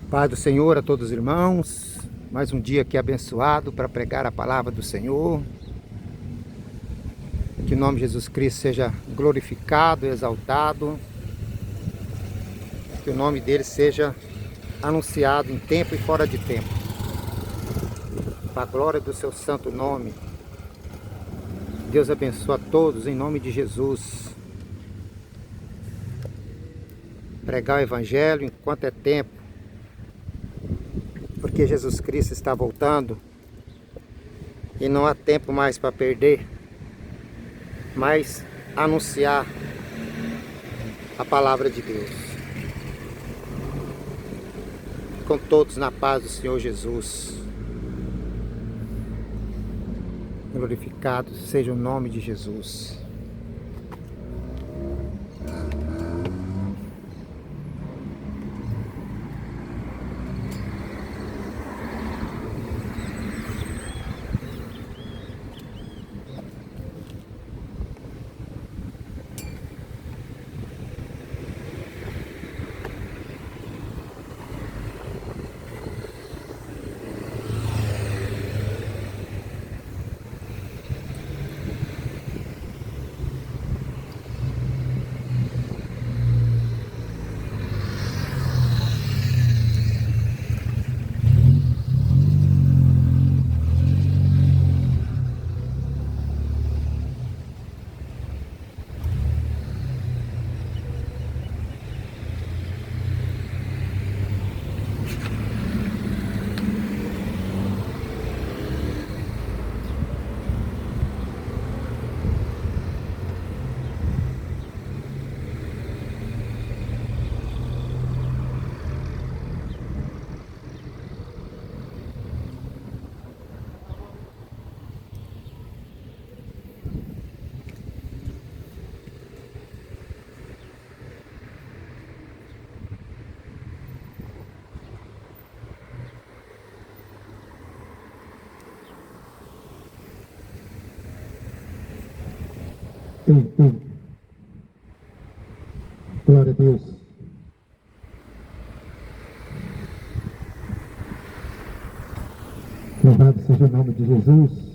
Paz do Senhor a todos os irmãos, mais um dia aqui abençoado para pregar a palavra do Senhor. Que o nome de Jesus Cristo seja glorificado, exaltado, que o nome dele seja anunciado em tempo e fora de tempo, para a glória do seu santo nome. Deus abençoe a todos em nome de Jesus. Pregar o evangelho enquanto é tempo, porque Jesus Cristo está voltando e não há tempo mais para perder, mas anunciar a palavra de Deus. Com todos na paz do Senhor Jesus. Glorificado seja o nome de Jesus. Ei. Glória a Deus. Louvado seja o nome de Jesus.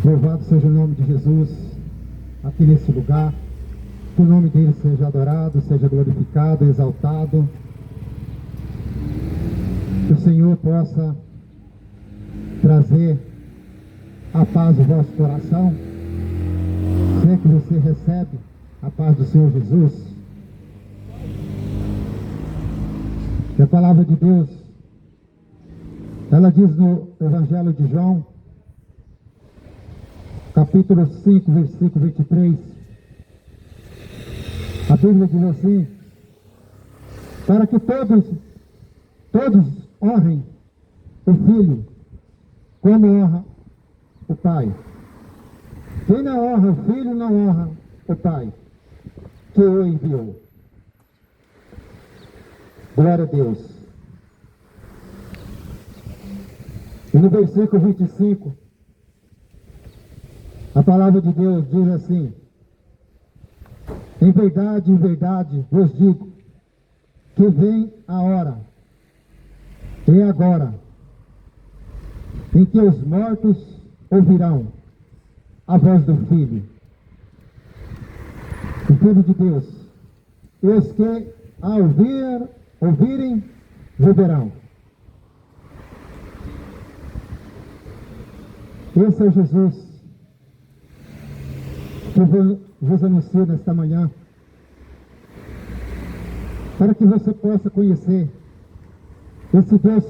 Louvado seja o nome de Jesus aqui nesse lugar. Que o nome dele seja adorado, seja glorificado, exaltado. Que o Senhor possa trazer a paz ao vosso coração. Se é que você recebe a paz do Senhor Jesus. E a palavra de Deus, ela diz no Evangelho de João, capítulo 5, versículo 23, a Bíblia diz assim: para que todos honrem o Filho, como honra o Pai. Quem não honra o Filho, não honra o Pai, que o enviou. Glória a Deus. E no versículo 25, a palavra de Deus diz assim: em verdade vos digo, que vem a hora, e agora, em que os mortos ouvirão a voz do Filho, o Filho de Deus, e os que a ouvirem, viverão. Esse é Jesus que eu vos anuncio nesta manhã, para que você possa conhecer esse Deus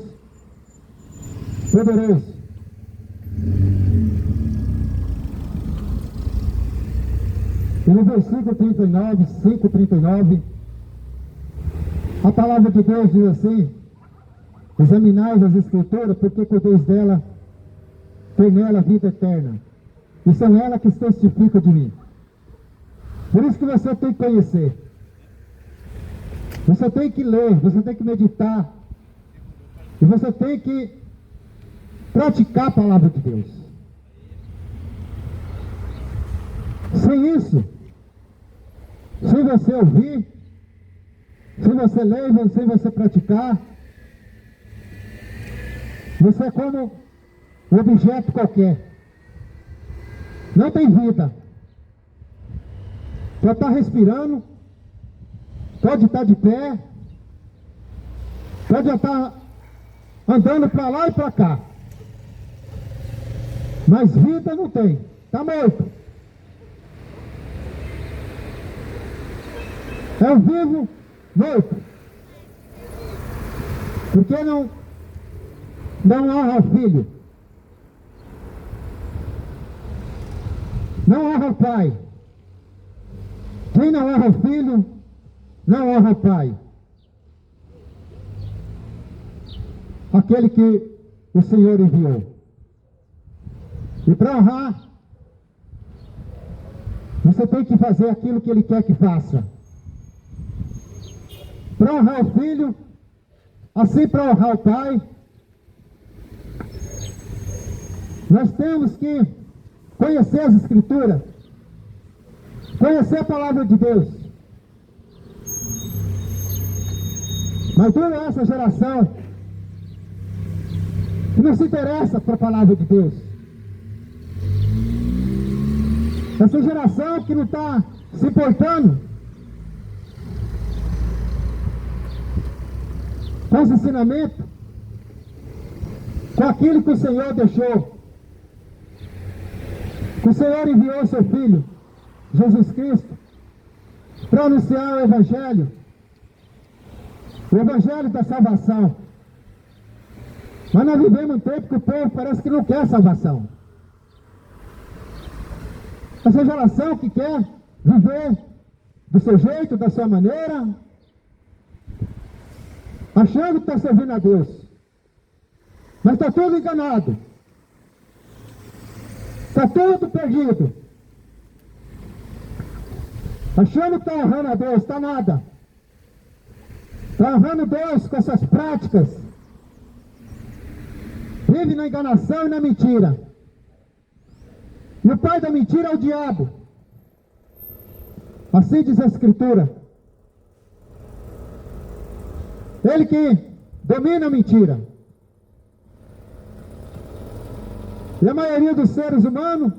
poderoso, e no versículo 39, 5:39, a palavra de Deus diz assim: examinai as Escrituras, porque podeis dela ter nela vida eterna, e são elas que testificam de mim. Por isso que você tem que conhecer, você tem que ler, você tem que meditar, e você tem que praticar a palavra de Deus. Sem isso, sem você ouvir, sem você ler, sem você praticar, você é como um objeto qualquer. Não tem vida. Pode estar respirando, pode estar de pé, pode estar andando para lá e para cá, mas vida não tem, está morto. É o vivo morto. Porque não honra o Filho, não honra o Pai. Quem não honra o Filho, não honra o Pai. Aquele que o Senhor enviou. E para honrar, você tem que fazer aquilo que Ele quer que faça. Para honrar o Filho, assim para honrar o Pai, nós temos que conhecer as Escrituras, conhecer a palavra de Deus. Mas toda essa geração que não se interessa para a palavra de Deus, essa geração que não está se importando com os ensinamentos, com aquilo que o Senhor deixou, que o Senhor enviou o seu Filho, Jesus Cristo, para anunciar o Evangelho da salvação. Mas nós vivemos um tempo que o povo parece que não quer salvação. Essa geração que quer viver do seu jeito, da sua maneira, achando que está servindo a Deus, mas está todo enganado, está todo perdido, achando que está honrando a Deus, está nada, está honrando Deus com essas práticas, vive na enganação e na mentira, e o pai da mentira é o diabo, assim diz a Escritura. Ele que domina a mentira. E a maioria dos seres humanos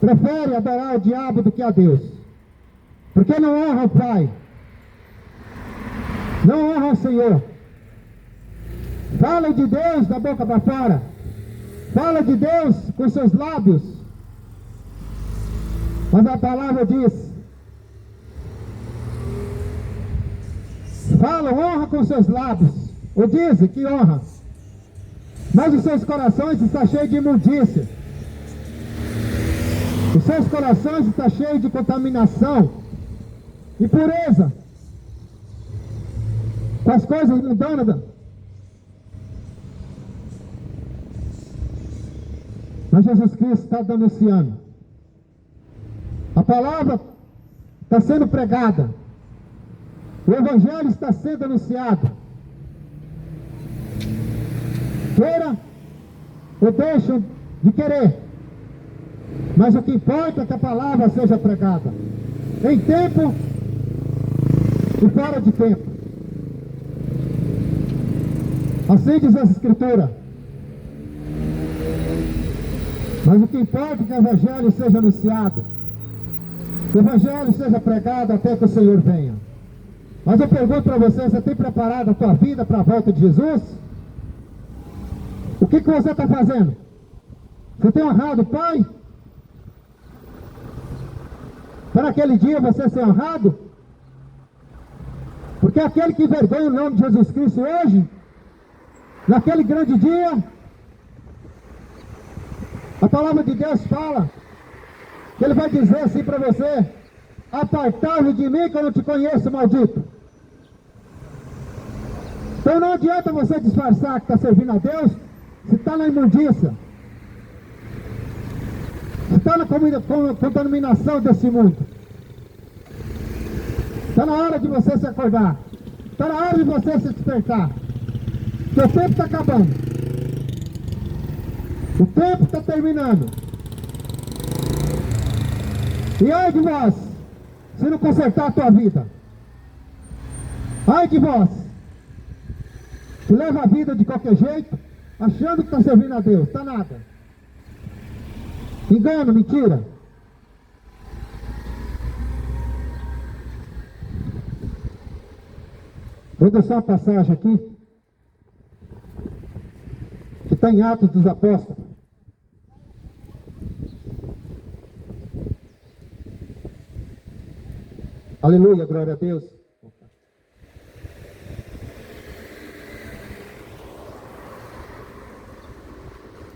prefere adorar o diabo do que a Deus, porque não honra o Pai, não honra o Senhor. Fala de Deus da boca para fora, fala de Deus com seus lábios, mas a palavra diz: falam honra com seus lábios, ou dizem que honra, mas os seus corações estão cheios de imundícia. Os seus corações estão cheios de contaminação, impureza, com as coisas mundanas. Mas Jesus Cristo está denunciando. A palavra está sendo pregada. O Evangelho está sendo anunciado. Queira ou deixam de querer. Mas o que importa é que a palavra seja pregada. Em tempo e fora de tempo. Assim diz a Escritura. Mas o que importa é que o Evangelho seja anunciado. Que o Evangelho seja pregado até que o Senhor venha. Mas eu pergunto para você, você tem preparado a tua vida para a volta de Jesus? O que você está fazendo? Você tem honrado o Pai? Para aquele dia você ser honrado? Porque aquele que envergonha o nome de Jesus Cristo hoje, naquele grande dia, a palavra de Deus fala que Ele vai dizer assim para você: apartai-vos de mim que eu não te conheço, maldito. Então não adianta você disfarçar que está servindo a Deus, se está na imundícia, se está na contaminação desse mundo. Está na hora de você se acordar, está na hora de você se despertar, porque o tempo está acabando. O tempo está terminando. E ai de vós, se não consertar a tua vida. Ai de vós, que leva a vida de qualquer jeito, achando que está servindo a Deus. Está nada. Engano, mentira. Vou deixar uma passagem aqui, que está em Atos dos Apóstolos. Aleluia, glória a Deus.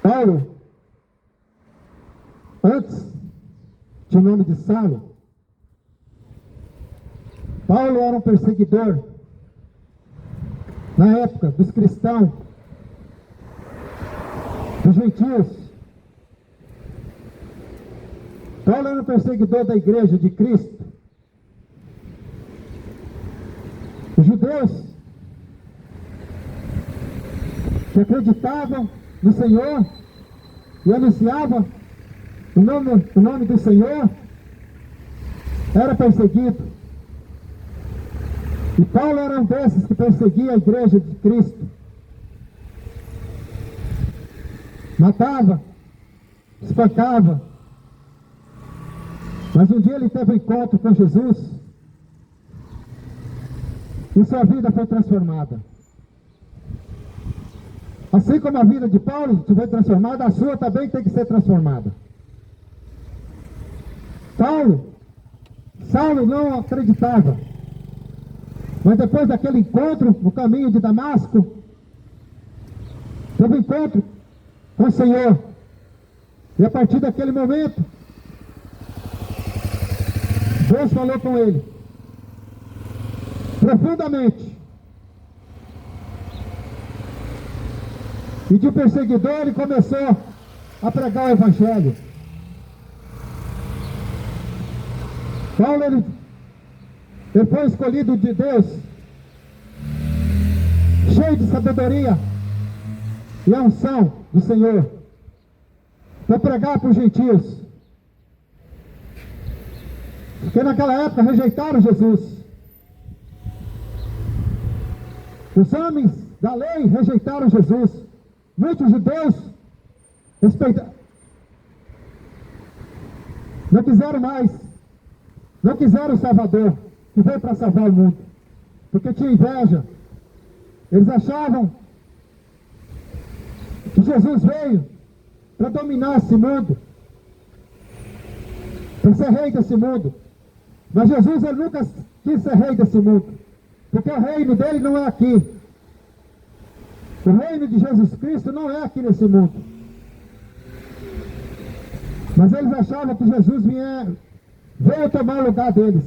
Paulo, antes de o nome de Saulo, Paulo era um perseguidor, na época dos cristãos, dos gentios. Paulo era um perseguidor da igreja de Cristo. Os judeus que acreditavam no Senhor e anunciavam o nome do Senhor, era perseguido. E Paulo era um desses que perseguia a igreja de Cristo. Matava, espancava. Mas um dia ele teve um encontro com Jesus e sua vida foi transformada. Assim como a vida de Paulo foi transformada, a sua também tem que ser transformada. Saulo não acreditava. Mas depois daquele encontro no caminho de Damasco, teve um encontro com o Senhor. E a partir daquele momento, Deus falou com ele profundamente. E de um perseguidor ele começou a pregar o Evangelho. Paulo, ele foi escolhido de Deus, cheio de sabedoria e a unção do Senhor, para pregar para os gentios. Porque naquela época rejeitaram Jesus. Os homens da lei rejeitaram Jesus. Muitos judeus não quiseram mais. Não quiseram o Salvador, que veio para salvar o mundo. Porque tinha inveja. Eles achavam que Jesus veio para dominar esse mundo, para ser rei desse mundo. Mas Jesus, ele nunca quis ser rei desse mundo. Porque o reino dele não é aqui. O reino de Jesus Cristo não é aqui nesse mundo. Mas eles achavam que Jesus veio tomar o lugar deles.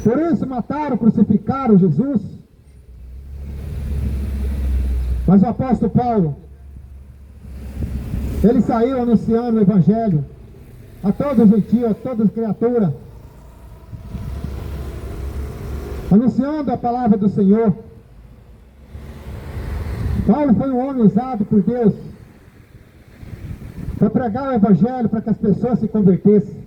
Por isso mataram, crucificaram Jesus. Mas o apóstolo Paulo, ele saiu anunciando o Evangelho a todo gentio, a toda criatura, anunciando a palavra do Senhor. Paulo foi um homem usado por Deus para pregar o Evangelho, para que as pessoas se convertessem.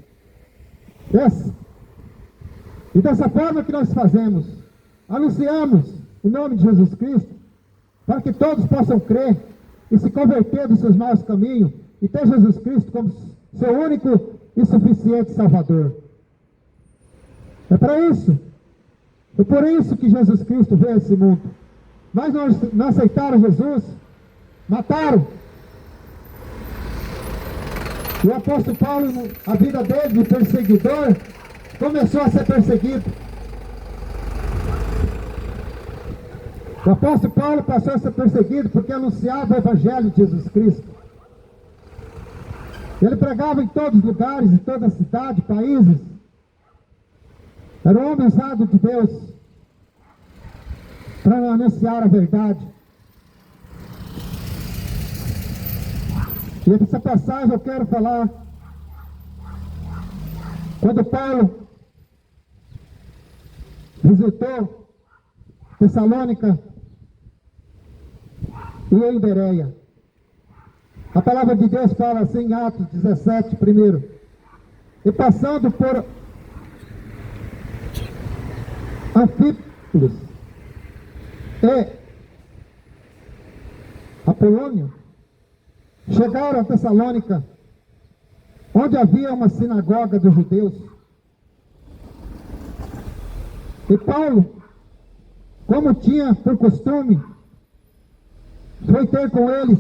E dessa forma que nós fazemos, anunciamos o nome de Jesus Cristo, para que todos possam crer e se converter dos seus maus caminhos e ter Jesus Cristo como seu único e suficiente Salvador. É para isso. É por isso que Jesus Cristo veio a esse mundo. Mas não aceitaram Jesus, mataram. E o apóstolo Paulo, a vida dele de perseguidor, começou a ser perseguido. O apóstolo Paulo passou a ser perseguido porque anunciava o Evangelho de Jesus Cristo. Ele pregava em todos os lugares, em toda a cidade, países. Era um homem usado de Deus para anunciar a verdade. E essa passagem eu quero falar quando Paulo visitou Tessalônica e em Bereia. A palavra de Deus fala assim em Atos 17, primeiro. E passando por Anfípolis e Apolônio, chegaram a Tessalônica, onde havia uma sinagoga dos judeus. E Paulo, como tinha por costume, foi ter com eles,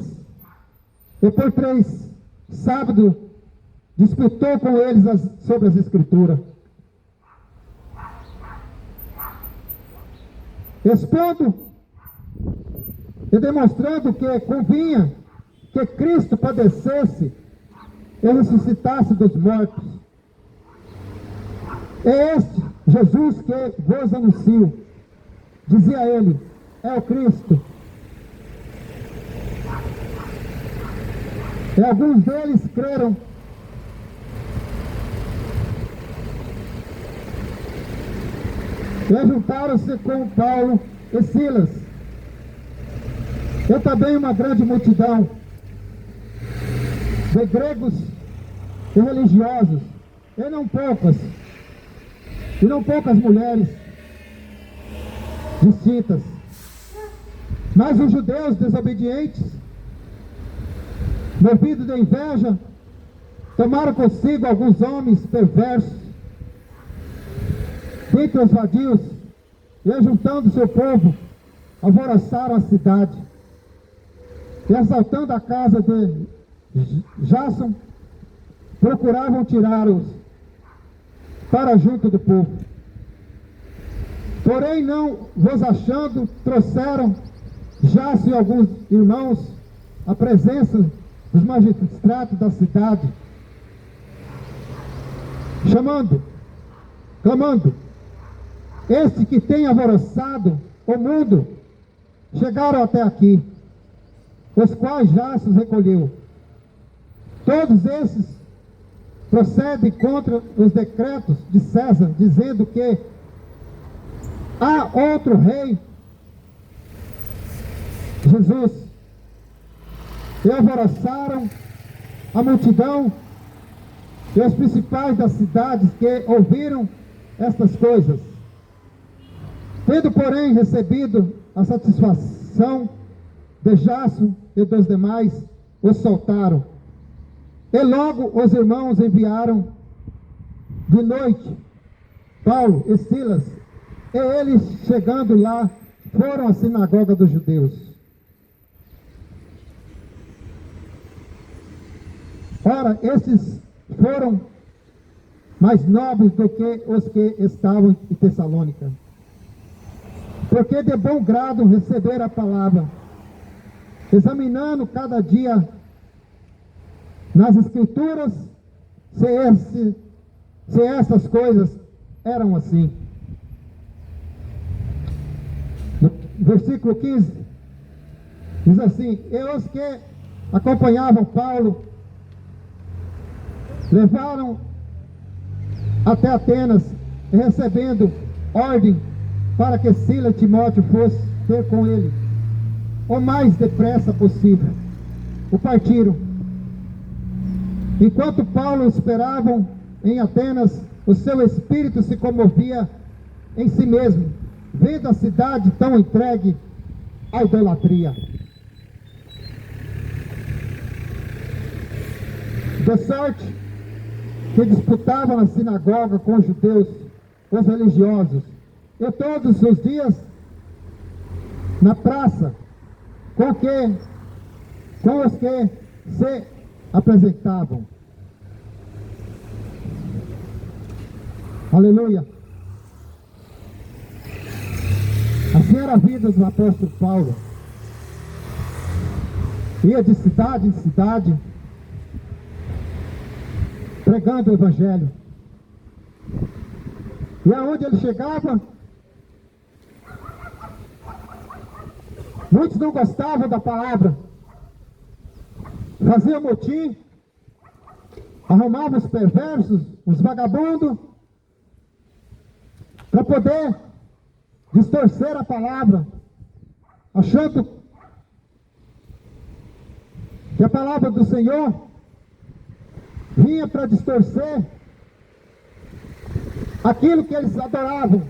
e por 3 sábados disputou com eles sobre as Escrituras, expondo e demonstrando que convinha que Cristo padecesse e ressuscitasse dos mortos. É este Jesus que vos anuncio, dizia ele, é o Cristo. E alguns deles creram. E juntaram-se com Paulo e Silas. E também uma grande multidão de gregos e religiosos, e não poucas mulheres distintas. Mas os judeus desobedientes, movidos de inveja, tomaram consigo alguns homens perversos, dentre os vadios, e ajuntando seu povo, alvoroçaram a cidade, e assaltando a casa de Jasson, procuravam tirá-los para junto do povo. Porém, não vos achando, trouxeram Jasson e alguns irmãos à presença dos magistrados da cidade, clamando, este que tem alvoroçado o mundo, chegaram até aqui, os quais Jasson recolheu. Todos esses procedem contra os decretos de César, dizendo que há outro rei, Jesus. E alvoroçaram a multidão e os principais das cidades que ouviram estas coisas. Tendo, porém, recebido a satisfação de Jasson e dos demais, os soltaram. E logo os irmãos enviaram de noite Paulo e Silas, e eles, chegando lá, foram à sinagoga dos judeus. Ora, esses foram mais nobres do que os que estavam em Tessalônica. Porque de bom grado receber a palavra, examinando cada dia nas Escrituras, se essas coisas eram assim. No versículo 15, diz assim: e os que acompanhavam Paulo levaram até Atenas, recebendo ordem para que Silas e Timóteo fossem ter com ele o mais depressa possível. O partiram. Enquanto Paulo esperavam em Atenas, o seu espírito se comovia em si mesmo, vendo a cidade tão entregue à idolatria. De sorte que disputavam na sinagoga com os judeus, os religiosos, e todos os dias na praça, com os que se apresentavam. Aleluia. Assim era a vida do apóstolo Paulo. Ia de cidade em cidade, pregando o evangelho. E aonde ele chegava, muitos não gostavam da palavra, faziam motim, arrumavam os perversos, os vagabundos, para poder distorcer a palavra, achando que a palavra do Senhor vinha para distorcer aquilo que eles adoravam.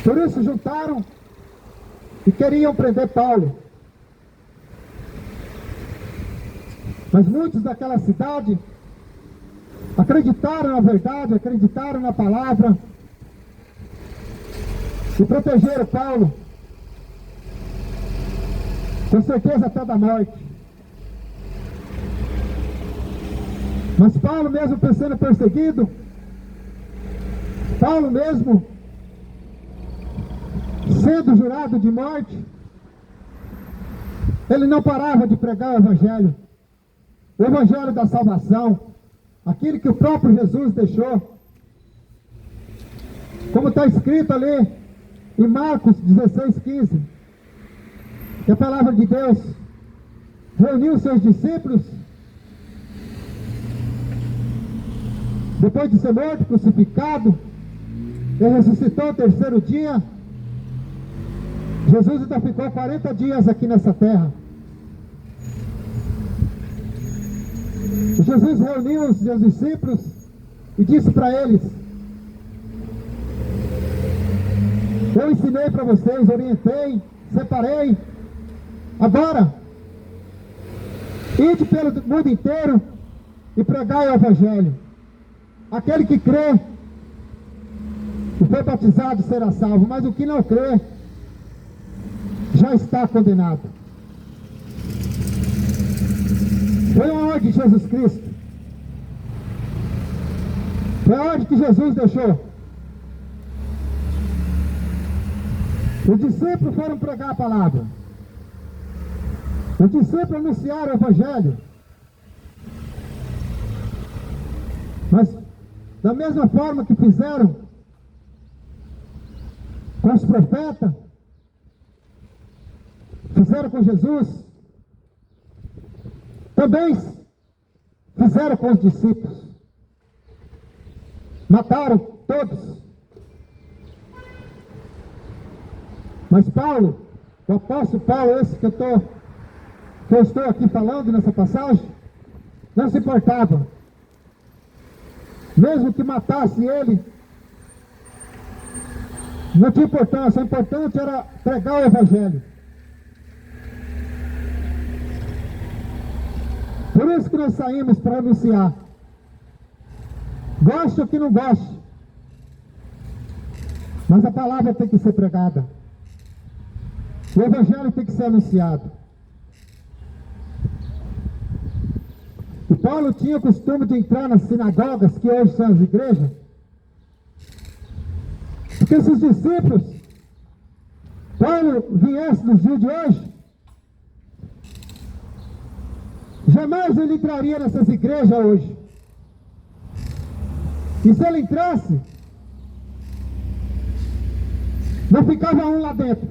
Por isso juntaram e queriam prender Paulo. Mas muitos daquela cidade acreditaram na verdade, acreditaram na palavra e protegeram Paulo, com certeza até da morte. Mas Paulo, mesmo sendo perseguido, Paulo mesmo sendo jurado de morte, ele não parava de pregar o evangelho da salvação, aquilo que o próprio Jesus deixou, como está escrito ali em Marcos 16:15, que a palavra de Deus reuniu seus discípulos depois de ser morto, crucificado, ele ressuscitou no terceiro dia. Jesus ainda ficou 40 dias aqui nessa terra. E Jesus reuniu os seus discípulos e disse para eles: eu ensinei para vocês, orientei, separei. Agora, ide pelo mundo inteiro e pregai o evangelho. Aquele que crê e foi batizado será salvo, mas o que não crê já está condenado. Foi a ordem de Jesus Cristo. Foi a ordem que Jesus deixou. Os discípulos foram pregar a palavra. Os discípulos anunciaram o evangelho. Mas da mesma forma que fizeram com os profetas, fizeram com Jesus, também fizeram com os discípulos. Mataram todos. Mas Paulo, o apóstolo Paulo, esse que eu estou aqui falando nessa passagem, não se importava. Mesmo que matasse ele, não tinha importância. O importante era pregar o evangelho. Por isso que nós saímos para anunciar. Goste ou que não goste, mas a palavra tem que ser pregada. O evangelho tem que ser anunciado. E Paulo tinha o costume de entrar nas sinagogas, que hoje são as igrejas, porque se os discípulos, Paulo viesse nos dias de hoje, jamais ele entraria nessas igrejas hoje. E se ele entrasse, não ficava um lá dentro.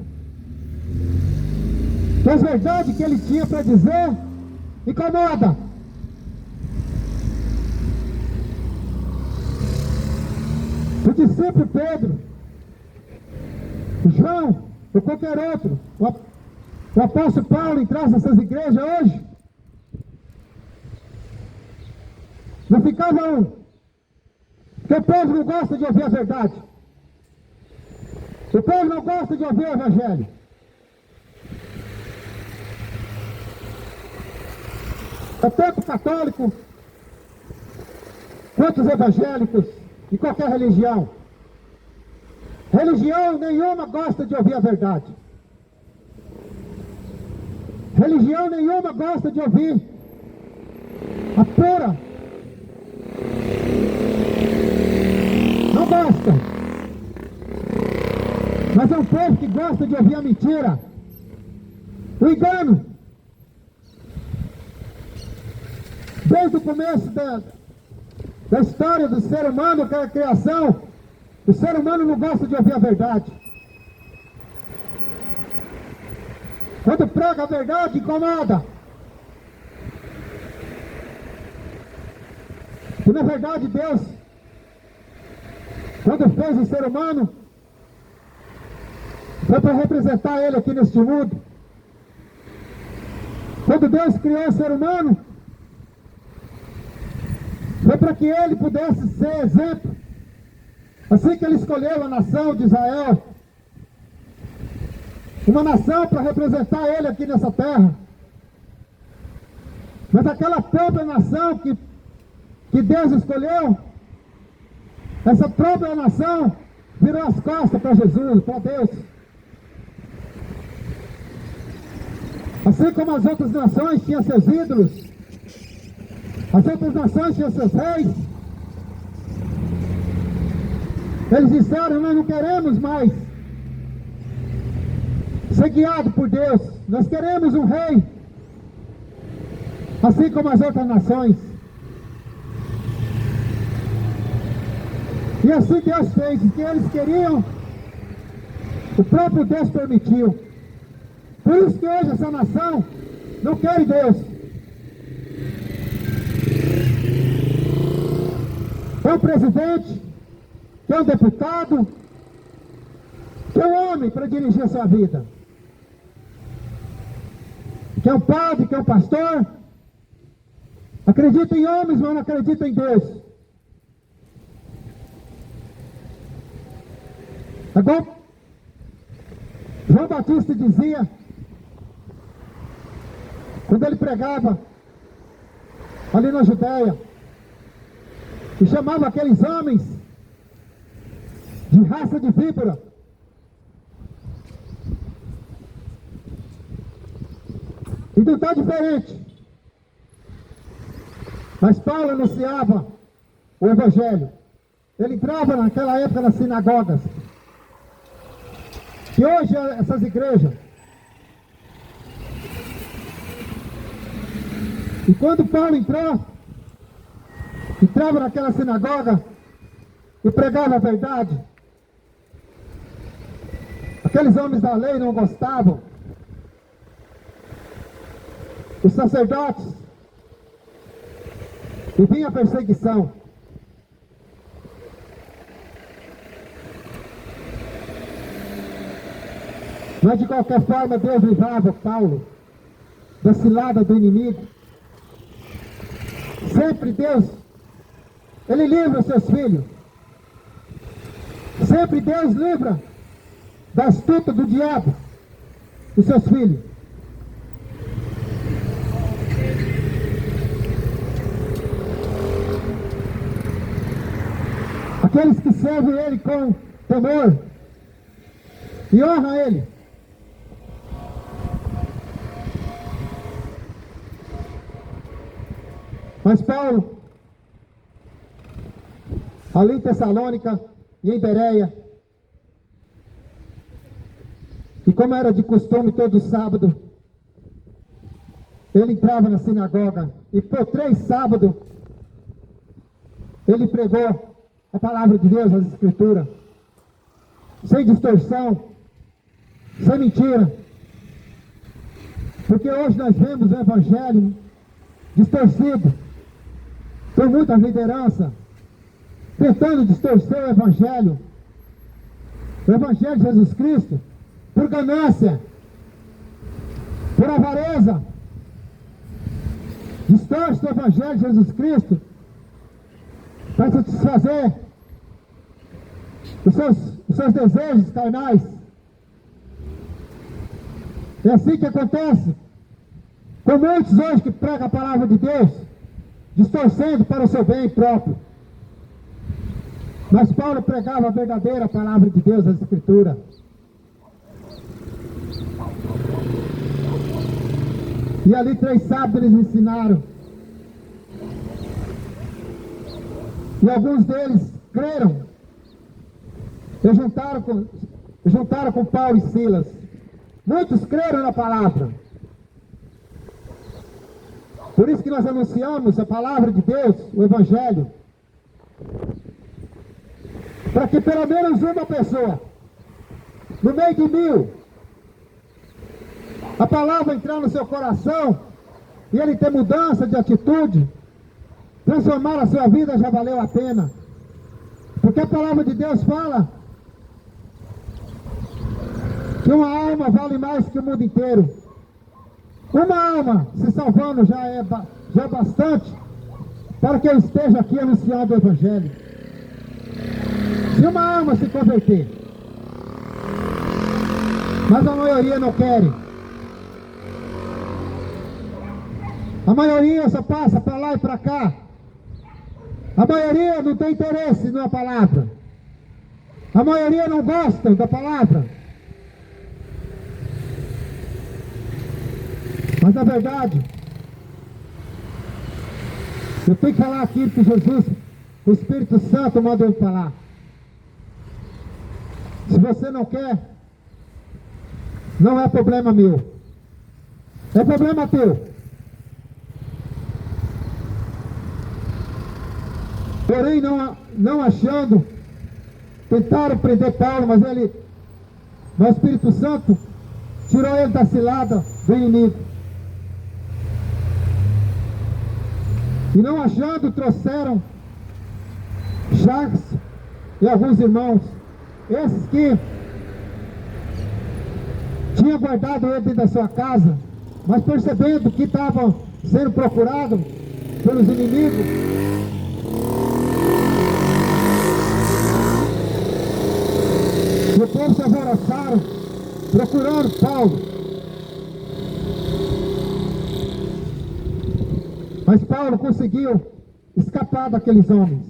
Então, a verdade que ele tinha para dizer incomoda. O discípulo Pedro, João, ou qualquer outro, o apóstolo Paulo entrasse nessas igrejas hoje, não ficava um. Porque o povo não gosta de ouvir a verdade. O povo não gosta de ouvir o evangelho. É tanto católico quanto os evangélicos e qualquer religião. Religião nenhuma gosta de ouvir a verdade. Religião nenhuma gosta de ouvir a pura. Não gosta. Mas é um povo que gosta de ouvir a mentira, o engano. Desde o começo da história do ser humano, que é a criação, o ser humano não gosta de ouvir a verdade. Quando prega a verdade, incomoda. E na verdade Deus, quando fez o ser humano, foi para representar ele aqui neste mundo. Quando Deus criou o ser humano, foi para que ele pudesse ser exemplo. Assim que ele escolheu a nação de Israel, uma nação para representar ele aqui nessa terra. Mas aquela própria nação que Deus escolheu, essa própria nação virou as costas para Jesus, para Deus. Assim como as outras nações tinham seus ídolos, as outras nações tinham seus reis, eles disseram: nós não queremos mais ser guiado por Deus, nós queremos um rei, assim como as outras nações. E assim Deus fez, o que eles queriam, o próprio Deus permitiu. Por isso que hoje essa nação não quer Deus. É um presidente, que é um deputado, que é um homem para dirigir a sua vida, que é um padre, que é um pastor, acredita em homens, mas não acredita em Deus. Agora, João Batista dizia, quando ele pregava ali na Judéia, e chamava aqueles homens de raça de víbora. E não está diferente. Mas Paulo anunciava o Evangelho. Ele entrava naquela época nas sinagogas. E hoje essas igrejas. E quando Paulo entrava naquela sinagoga e pregava a verdade, aqueles homens da lei não gostavam. Os sacerdotes, e vinha a perseguição. Mas de qualquer forma Deus livrava Paulo da cilada do inimigo. Sempre Deus, Ele livra os seus filhos. Sempre Deus livra da astuta do diabo os seus filhos. Aqueles que servem Ele com temor e honram Ele. Mas Paulo, ali em Tessalônica e em Bereia, e como era de costume todo sábado, ele entrava na sinagoga e por 3 sábados ele pregou a palavra de Deus, as Escrituras, sem distorção, sem mentira. Porque hoje nós vemos o Evangelho distorcido por muita liderança, tentando distorcer o Evangelho de Jesus Cristo, por ganância, por avareza. Distorce o Evangelho de Jesus Cristo para satisfazer os seus desejos carnais. É assim que acontece com muitos hoje que pregam a palavra de Deus, distorcendo para o seu bem próprio. Mas Paulo pregava a verdadeira palavra de Deus, as Escrituras. E ali 3 sábados eles ensinaram. E alguns deles creram. E juntaram com Paulo e Silas. Muitos creram na palavra. Por isso que nós anunciamos a palavra de Deus, o Evangelho. Para que pelo menos uma pessoa, no meio de 1000, a palavra entrar no seu coração e ele ter mudança de atitude, transformar a sua vida, já valeu a pena. Porque a palavra de Deus fala que uma alma vale mais que o mundo inteiro. Uma alma se salvando já é bastante para que eu esteja aqui anunciando o Evangelho. Se uma alma se converter, mas a maioria não quer. A maioria só passa para lá e para cá. A maioria não tem interesse na palavra. A maioria não gosta da palavra. Mas na verdade, eu tenho que falar aquilo que Jesus, o Espírito Santo, mandou eu falar. Se você não quer, não é problema meu. É problema teu. Porém, não achando, tentaram prender Paulo, mas o Espírito Santo tirou ele da cilada do inimigo. E não achando, trouxeram Jacques e alguns irmãos, esses que tinham guardado ele dentro da sua casa, mas percebendo que estavam sendo procurados pelos inimigos, e o povo se alvoroçaram, procurando Paulo. Mas Paulo conseguiu escapar daqueles homens.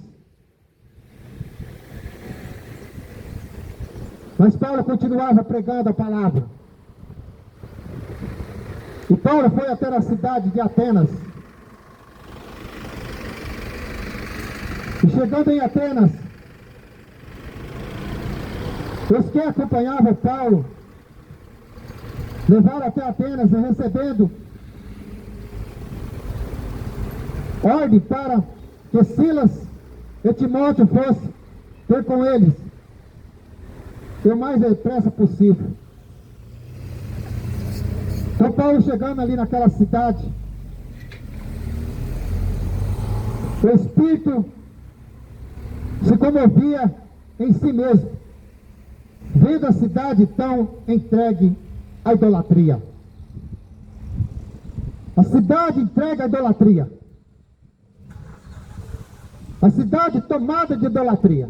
Mas Paulo continuava pregando a palavra. E Paulo foi até a cidade de Atenas. E chegando em Atenas, os que acompanhavam Paulo levaram até Atenas e recebendo ordem para que Silas e Timóteo fossem ter com eles o mais depressa possível. Então Paulo chegando ali naquela cidade, o Espírito se comovia em si mesmo, vendo a cidade tão entregue à idolatria. A cidade entregue à idolatria. A cidade tomada de idolatria.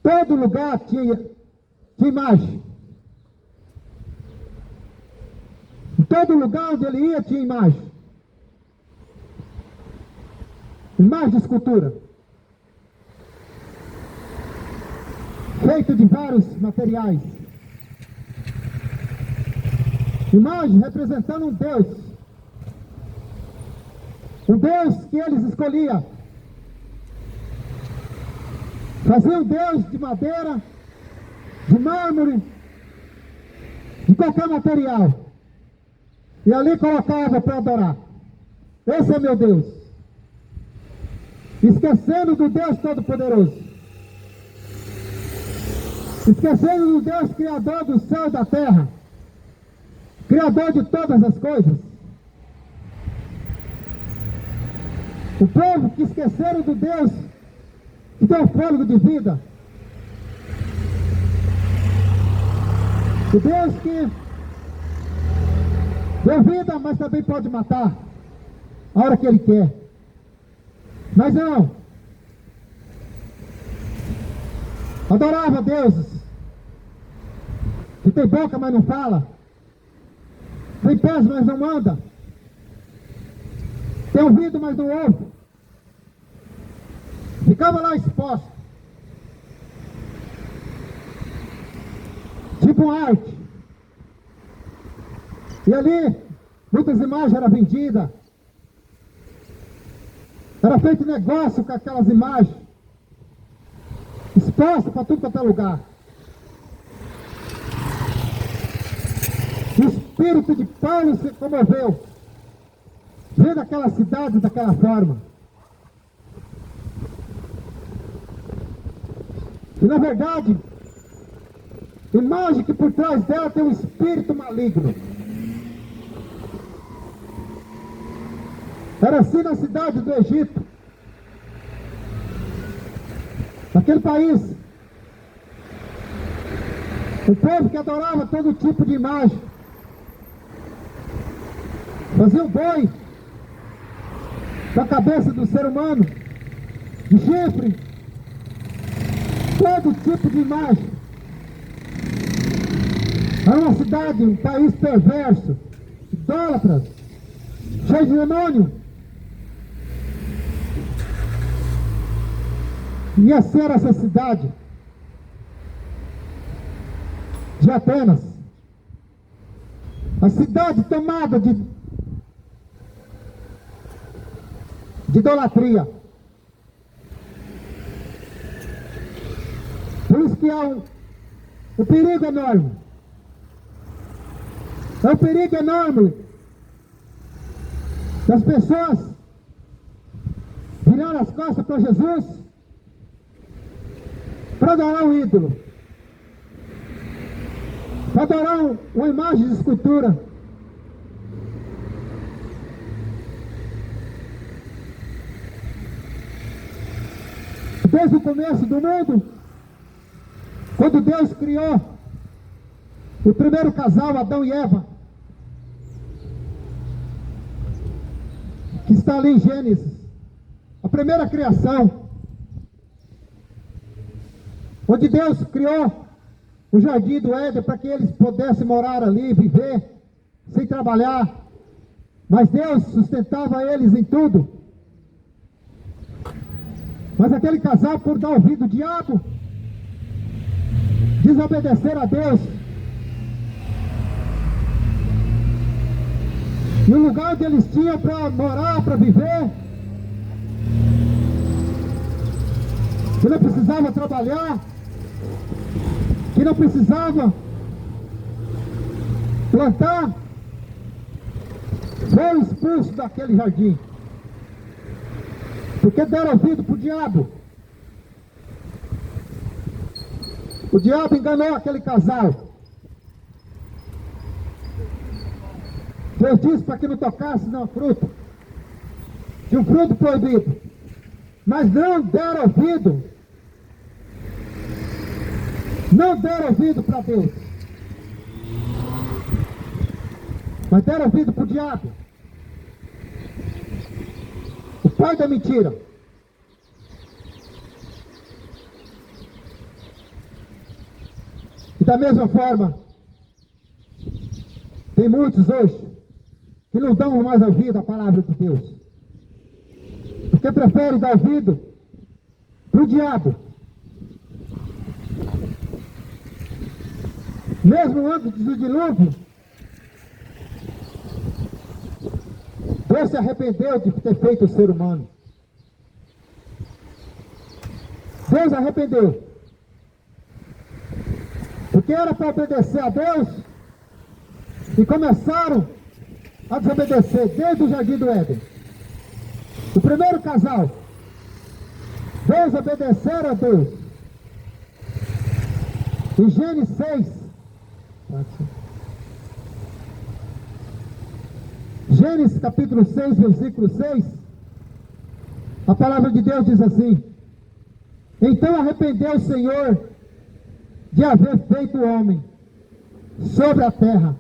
Todo lugar tinha imagem. Em todo lugar onde ele ia tinha imagem. Imagem de escultura. Feito de vários materiais. Imagem representando um Deus. O Deus que eles escolhiam. Fazia um Deus de madeira, de mármore, de qualquer material. E ali colocava para adorar. Esse é meu Deus. Esquecendo do Deus Todo-Poderoso. Esquecendo do Deus Criador do céu e da terra. Criador de todas as coisas. O povo que esqueceram do Deus que deu fôlego de vida. O Deus que deu vida, mas também pode matar a hora que Ele quer. Mas não. Adorava deuses que tem boca, mas não fala. Tem pés, mas não anda. Tem ouvido, mas não ouve. Ficava lá exposto. Tipo uma arte. E ali, muitas imagens eram vendidas. Era feito negócio com aquelas imagens. Exposto para tudo quanto é lugar. O espírito de Paulo se comoveu. Vendo aquela cidade daquela forma. E na verdade, imagem que por trás dela tem um espírito maligno. Era assim na cidade do Egito. Naquele país. O povo que adorava todo tipo de imagem. Fazia o boi da cabeça do ser humano, de chifre, todo tipo de imagem. Era uma cidade, um país perverso, idólatras, cheio de demônio. E assim era essa cidade de Atenas. A cidade tomada de idolatria. Por isso que há um perigo enorme. É um perigo enorme das pessoas virar as costas para Jesus para adorar um ídolo, para adorar uma imagem de escultura. Desde o começo do mundo, quando Deus criou o primeiro casal, Adão e Eva, que está ali em Gênesis, a primeira criação, onde Deus criou o jardim do Éden para que eles pudessem morar ali, viver, sem trabalhar, mas Deus sustentava eles em tudo. Mas aquele casal, por dar ouvido ao diabo, desobedecer a Deus, e o lugar onde eles tinham para morar, para viver, que não precisava trabalhar, que não precisava plantar, foi expulso daquele jardim. Porque deram ouvido para o diabo. O diabo enganou aquele casal. Deus disse para que não tocasse na fruta, de um fruto proibido. Mas não deram ouvido. Não deram ouvido para Deus. Mas deram ouvido para o diabo. O pai da mentira. E da mesma forma, tem muitos hoje que não dão mais ouvido à palavra de Deus, porque preferem dar ouvido para o diabo. Mesmo antes do dilúvio, Deus se arrependeu de ter feito o ser humano. Deus arrependeu. Porque era para obedecer a Deus e começaram a desobedecer desde o Jardim do Éden. O primeiro casal, Deus obedeceram a Deus. Em Gênesis 6, Gênesis capítulo 6, versículo 6, a palavra de Deus diz assim: então arrependeu o Senhor de haver feito o homem sobre a terra,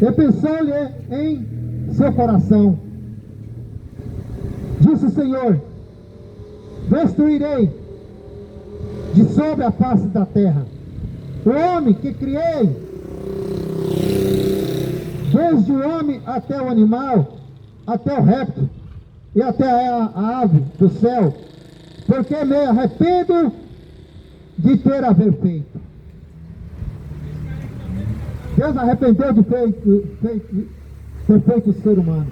e pensou-lhe em seu coração. Disse o Senhor: destruirei de sobre a face da terra o homem que criei, desde o homem até o animal, até o réptil e até a ave do céu, porque me arrependo de ter haver feito. Deus arrependeu de ter feito o ser humano.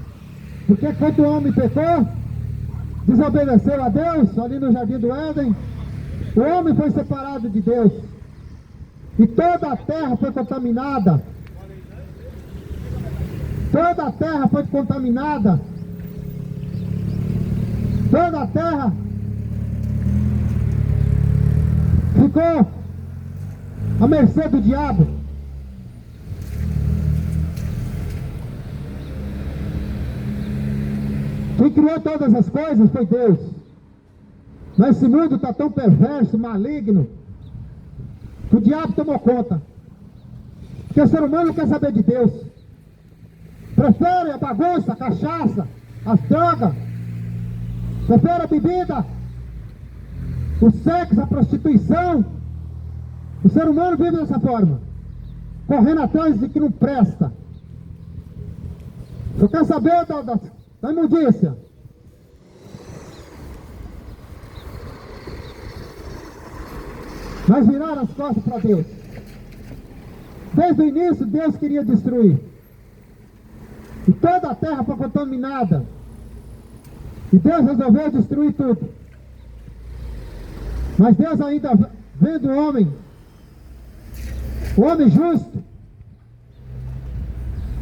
Porque quando o homem pecou, desobedeceu a Deus, ali no Jardim do Éden, o homem foi separado de Deus. E toda a terra foi contaminada. Toda a terra foi contaminada. Toda a terra ficou à mercê do diabo. Quem criou todas as coisas foi Deus. Mas esse mundo está tão perverso, maligno, que o diabo tomou conta. Porque o ser humano não quer saber de Deus. Prefere a bagunça, a cachaça, as drogas. Prefere a bebida, o sexo, a prostituição. O ser humano vive dessa forma, correndo atrás de que não presta. Só quer saber da imundícia. Mas viraram as costas para Deus. Desde o início Deus queria destruir. E toda a terra foi contaminada. E Deus resolveu destruir tudo. Mas Deus ainda vendo o homem justo,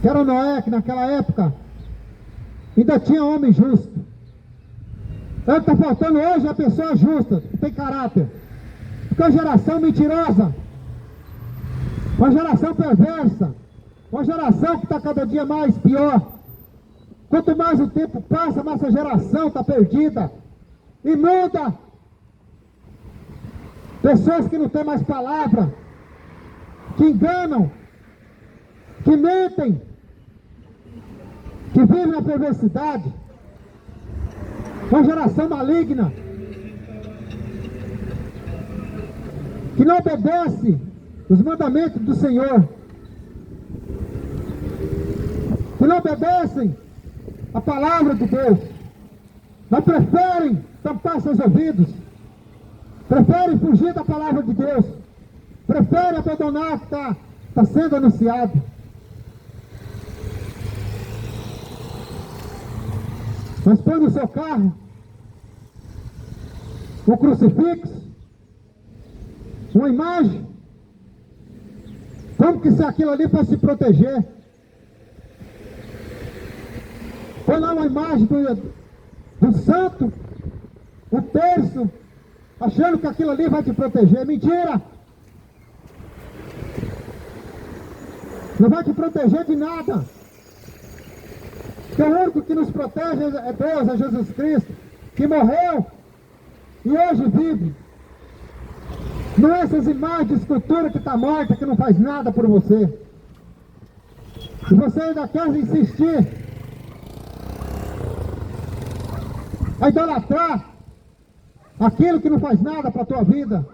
que era Noé, que naquela época ainda tinha homem justo. Então está faltando hoje a pessoa justa, que tem caráter. Porque a geração mentirosa, uma geração perversa, uma geração que está cada dia mais pior. Quanto mais o tempo passa, mais essa geração está perdida, imunda. Pessoas que não têm mais palavra, que enganam, que mentem, que vivem na perversidade. Uma geração maligna, que não obedece os mandamentos do Senhor, que não obedecem a palavra de Deus, mas preferem tampar seus ouvidos, preferem fugir da palavra de Deus, preferem abandonar o que está sendo anunciado. Mas põe no seu carro um crucifixo, uma imagem, como que se aquilo ali fosse se proteger. Põe lá uma imagem do santo, o terço, achando que aquilo ali vai te proteger. Mentira! Não vai te proteger de nada. Porque o único que nos protege é Deus, é Jesus Cristo, que morreu e hoje vive. Não é essas imagens de escultura que está morta, que não faz nada por você. E você ainda quer insistir a idolatrar aquilo que não faz nada para a tua vida.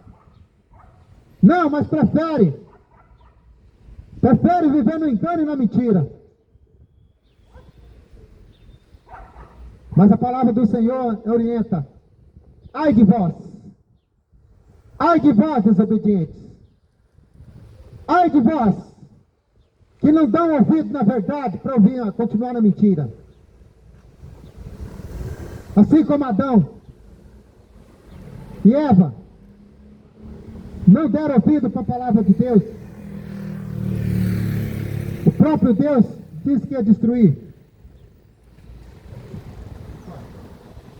Não, mas prefere viver no engano e na mentira. Mas a palavra do Senhor orienta: ai de vós desobedientes, ai de vós que não dão ouvido na verdade para ouvir, continuar na mentira. Assim como Adão e Eva não deram ouvido para a palavra de Deus, o próprio Deus disse que ia destruir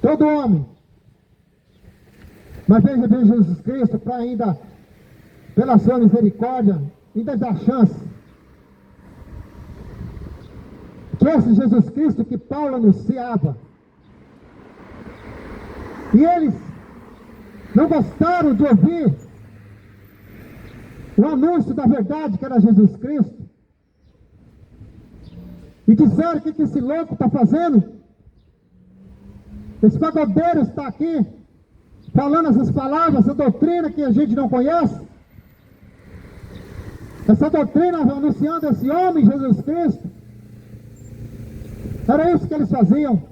todo homem. Mas veja bem, Jesus Cristo, para ainda, pela sua misericórdia, ainda dá chance. Que esse Jesus Cristo que Paulo anunciava, e eles não gostaram de ouvir o anúncio da verdade que era Jesus Cristo, e disseram: o que esse louco está fazendo? Esse pagodeiro está aqui falando essas palavras, essa doutrina que a gente não conhece, essa doutrina anunciando esse homem, Jesus Cristo. Era isso que eles faziam?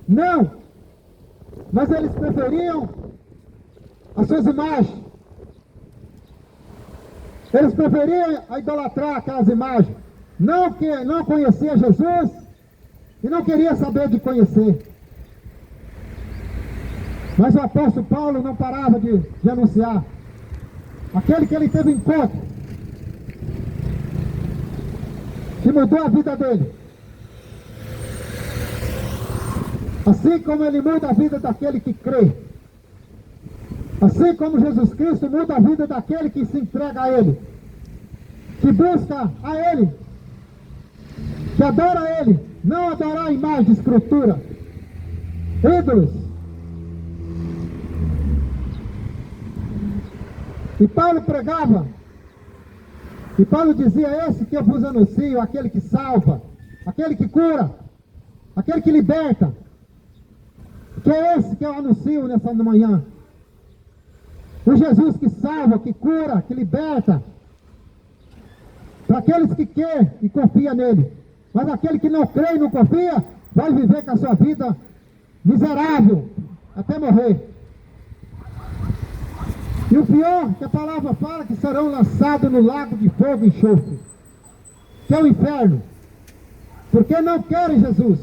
Não, mas eles preferiam as suas imagens, eles preferiam idolatrar aquelas imagens, não conhecia Jesus e não queria saber de conhecer. Mas o apóstolo Paulo não parava de anunciar aquele que ele teve encontro, que mudou a vida dele. Assim como ele muda a vida daquele que crê, assim como Jesus Cristo muda a vida daquele que se entrega a Ele, que busca a Ele, que adora a Ele, não adorar a imagem de escultura, ídolos. E Paulo pregava, e Paulo dizia: esse que eu vos anuncio, aquele que salva, aquele que cura, aquele que liberta, que é esse que eu anuncio nessa manhã. O Jesus que salva, que cura, que liberta, para aqueles que querem e confiam nele. Mas aquele que não crê e não confia, vai viver com a sua vida miserável, até morrer. E o pior, que a palavra fala, que serão lançados no lago de fogo e enxofre, que é o inferno, porque não querem Jesus,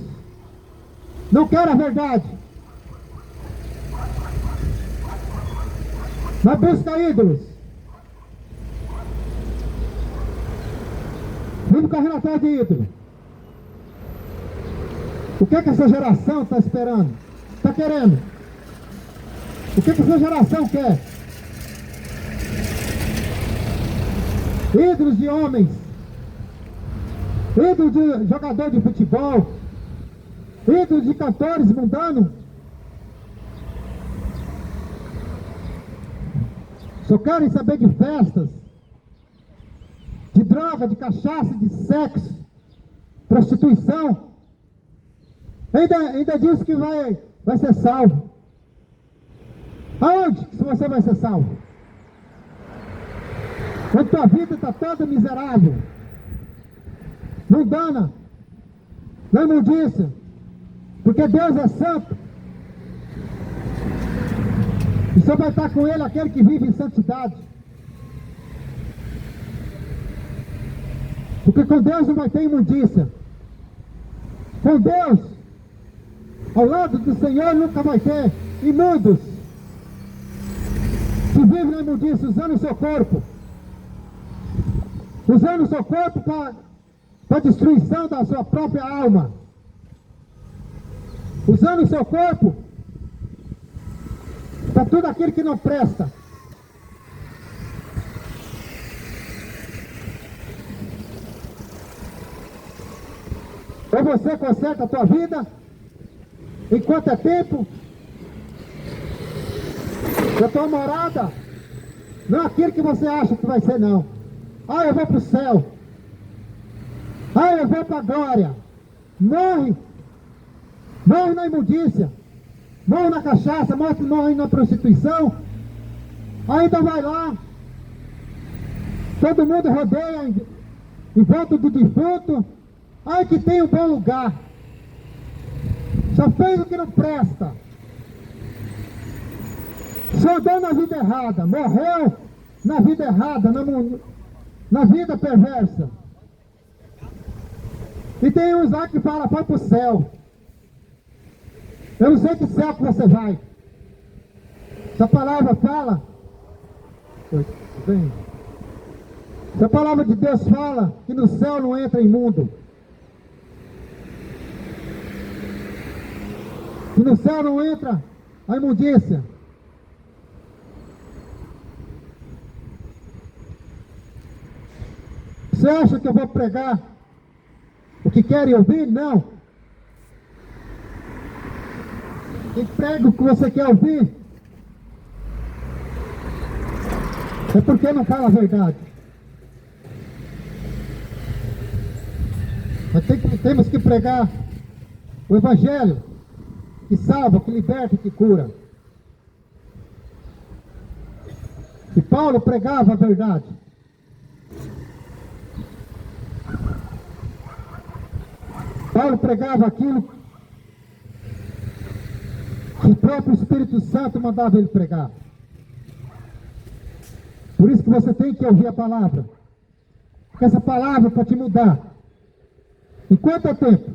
não querem a verdade, mas busca ídolos, vive correndo atrás de ídolos. O que essa geração está esperando? Está querendo? O que essa geração quer? Ídolos de homens, ídolos de jogador de futebol, ídolos de cantores mundanos. Só querem saber de festas, de droga, de cachaça, de sexo, prostituição. Ainda diz que vai ser salvo. Aonde que você vai ser salvo? Quando tua vida está toda miserável, mundana, na imundícia, porque Deus é santo, e só vai estar com Ele aquele que vive em santidade. Porque com Deus não vai ter imundícia. Com Deus, ao lado do Senhor, nunca vai ter imundos que vivem na imundícia, usando o seu corpo. Usando o seu corpo para a destruição da sua própria alma. Usando o seu corpo para tudo aquilo que não presta. Ou você conserta a tua vida enquanto é tempo, da tua morada, não aquilo que você acha que vai ser, não. Ah, eu vou para o céu. Ah, eu vou para a glória. Morre. Morre na imundícia. Morre na cachaça. Morre na prostituição. Ainda vai lá. Todo mundo rodeia em volta do defunto. Ai, que tem um bom lugar. Só fez o que não presta. Só andou na vida errada. Morreu na vida errada. Na vida perversa. E tem uns lá que falam, vai para o céu. Eu não sei que céu que você vai. Se a palavra fala, vem. Se a palavra de Deus fala que no céu não entra imundo, que no céu não entra a imundícia, você acha que eu vou pregar o que querem ouvir? Não. Quem prega o que você quer ouvir é porque não fala a verdade. Nós temos que pregar o Evangelho que salva, que liberta, que cura. E Paulo pregava a verdade. Paulo pregava aquilo que o próprio Espírito Santo mandava ele pregar. Por isso que você tem que ouvir a palavra. Porque essa palavra é para te mudar. Em quanto tempo?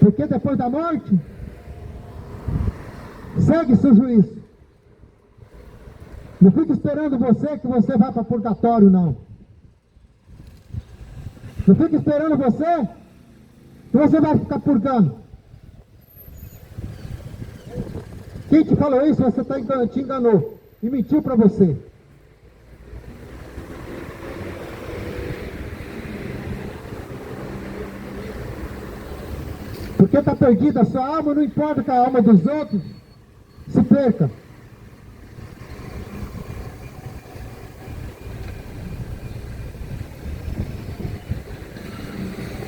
Porque depois da morte, segue seu juízo. Não fique esperando você que você vá para purgatório, não. Não fique esperando você que você vai ficar purgando. Quem te falou isso, você te enganou e mentiu para você. Porque está perdida a sua alma, não importa que a alma dos outros se perca.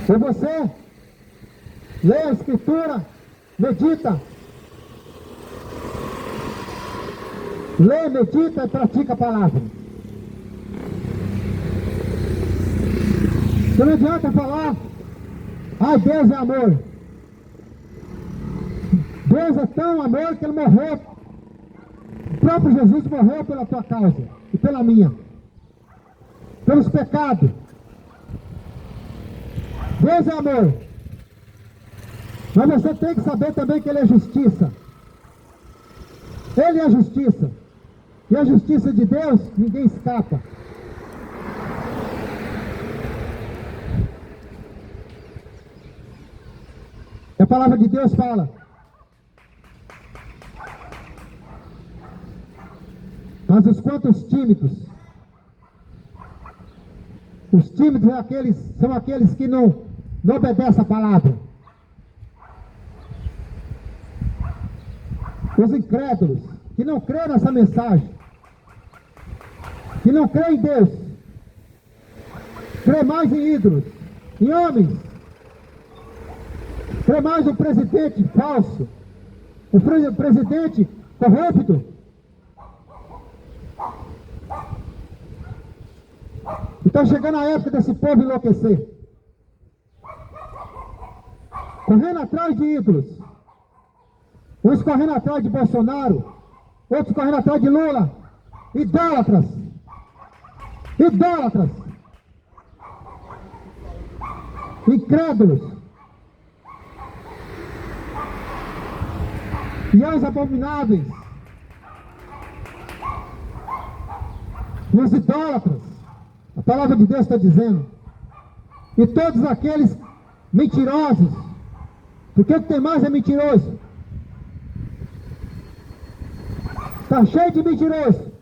Ou você lê a Escritura, medita. Lê, medita e pratica a palavra. Então não adianta falar, ai, Deus é amor. Deus é tão amor que Ele morreu. O próprio Jesus morreu pela tua causa e pela minha. Pelos pecados. Deus é amor. Mas você tem que saber também que Ele é justiça. Ele é justiça. E a justiça de Deus, ninguém escapa. E a palavra de Deus fala: mas os quantos tímidos? Os tímidos são aqueles que não obedecem a palavra. Os incrédulos, que não creem nessa mensagem, que não creem em Deus, creem mais em ídolos, em homens, creem mais no presidente falso, o presidente corrupto. E está chegando a época desse povo enlouquecer, correndo atrás de ídolos, uns correndo atrás de Bolsonaro, outros correndo atrás de Lula. Idólatras, idólatras, incrédulos, e aos abomináveis, e os idólatras. A palavra de Deus está dizendo, e todos aqueles mentirosos, porque o que tem mais é mentiroso. Está cheio de mentiroso.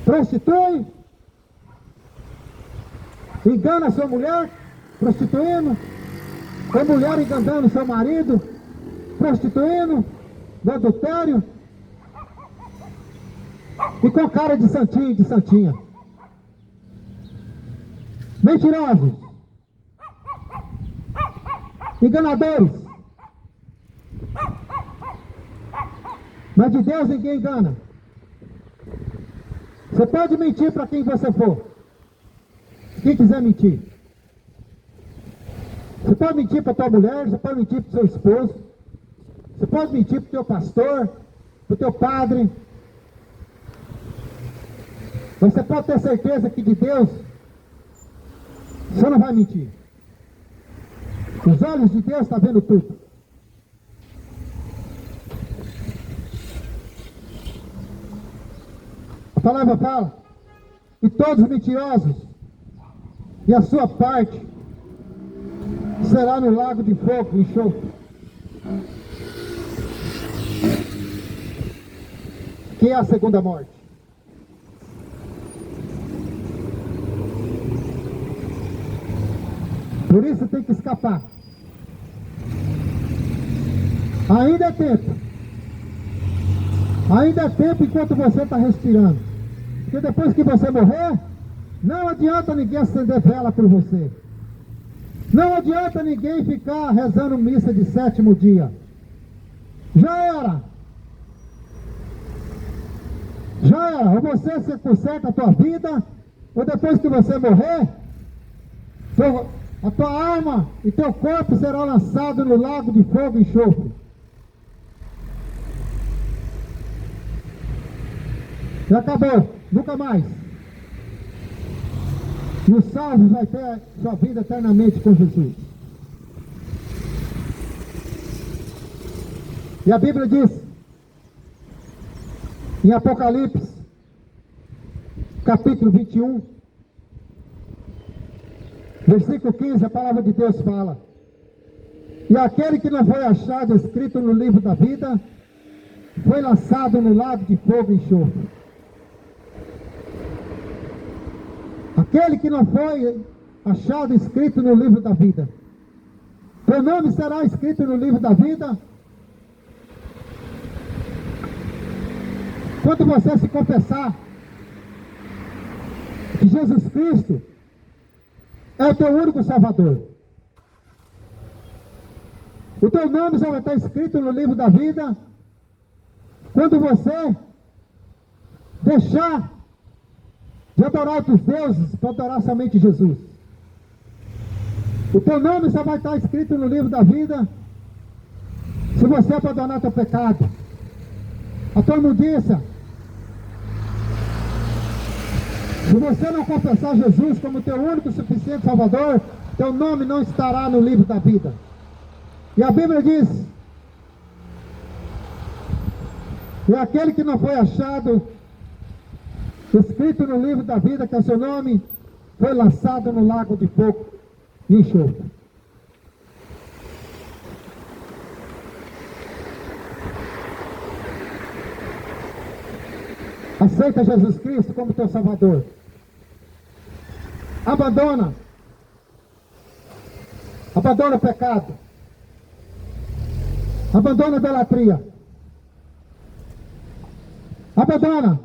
Prostitui, engana a sua mulher, prostituindo, a mulher enganando seu marido, prostituindo, no adultério, e com cara de santinho e de santinha. Mentirosos, enganadores. Mas de Deus ninguém engana. Você pode mentir para quem você for, quem quiser mentir. Você pode mentir para tua mulher, você pode mentir para o seu esposo, você pode mentir para o teu pastor, para o teu padre. Você pode ter certeza que de Deus você não vai mentir. Os olhos de Deus estão vendo tudo. A palavra fala, e todos os mentirosos, e a sua parte será no lago de fogo e enxofre, que é a segunda morte. Por isso tem que escapar. Ainda é tempo. Ainda é tempo enquanto você está respirando. Porque depois que você morrer, não adianta ninguém acender vela por você. Não adianta ninguém ficar rezando missa de 7º dia. Já era. Já era. Ou você conserta a tua vida, ou depois que você morrer, a tua alma e teu corpo será lançado no lago de fogo e enxofre. Já acabou, nunca mais. E o salvo vai ter sua vida eternamente com Jesus. E a Bíblia diz, em Apocalipse, capítulo 21, versículo 15, a palavra de Deus fala: e aquele que não foi achado escrito no livro da vida, foi lançado no lago de fogo e enxofre. Aquele que não foi achado escrito no livro da vida, teu nome será escrito no livro da vida quando você se confessar que Jesus Cristo é o teu único Salvador. O teu nome só vai estar escrito no livro da vida quando você deixar de adorar outros deuses para adorar somente Jesus. O teu nome só vai estar escrito no livro da vida se você abandonar teu pecado, a tua imundícia. Se você não confessar Jesus como teu único e suficiente Salvador, teu nome não estará no livro da vida. E a Bíblia diz, e aquele que não foi achado escrito no livro da vida, que é o seu nome, foi lançado no lago de fogo e enxofre. Aceita Jesus Cristo como teu Salvador. Abandona o pecado. Abandona a idolatria. Abandona.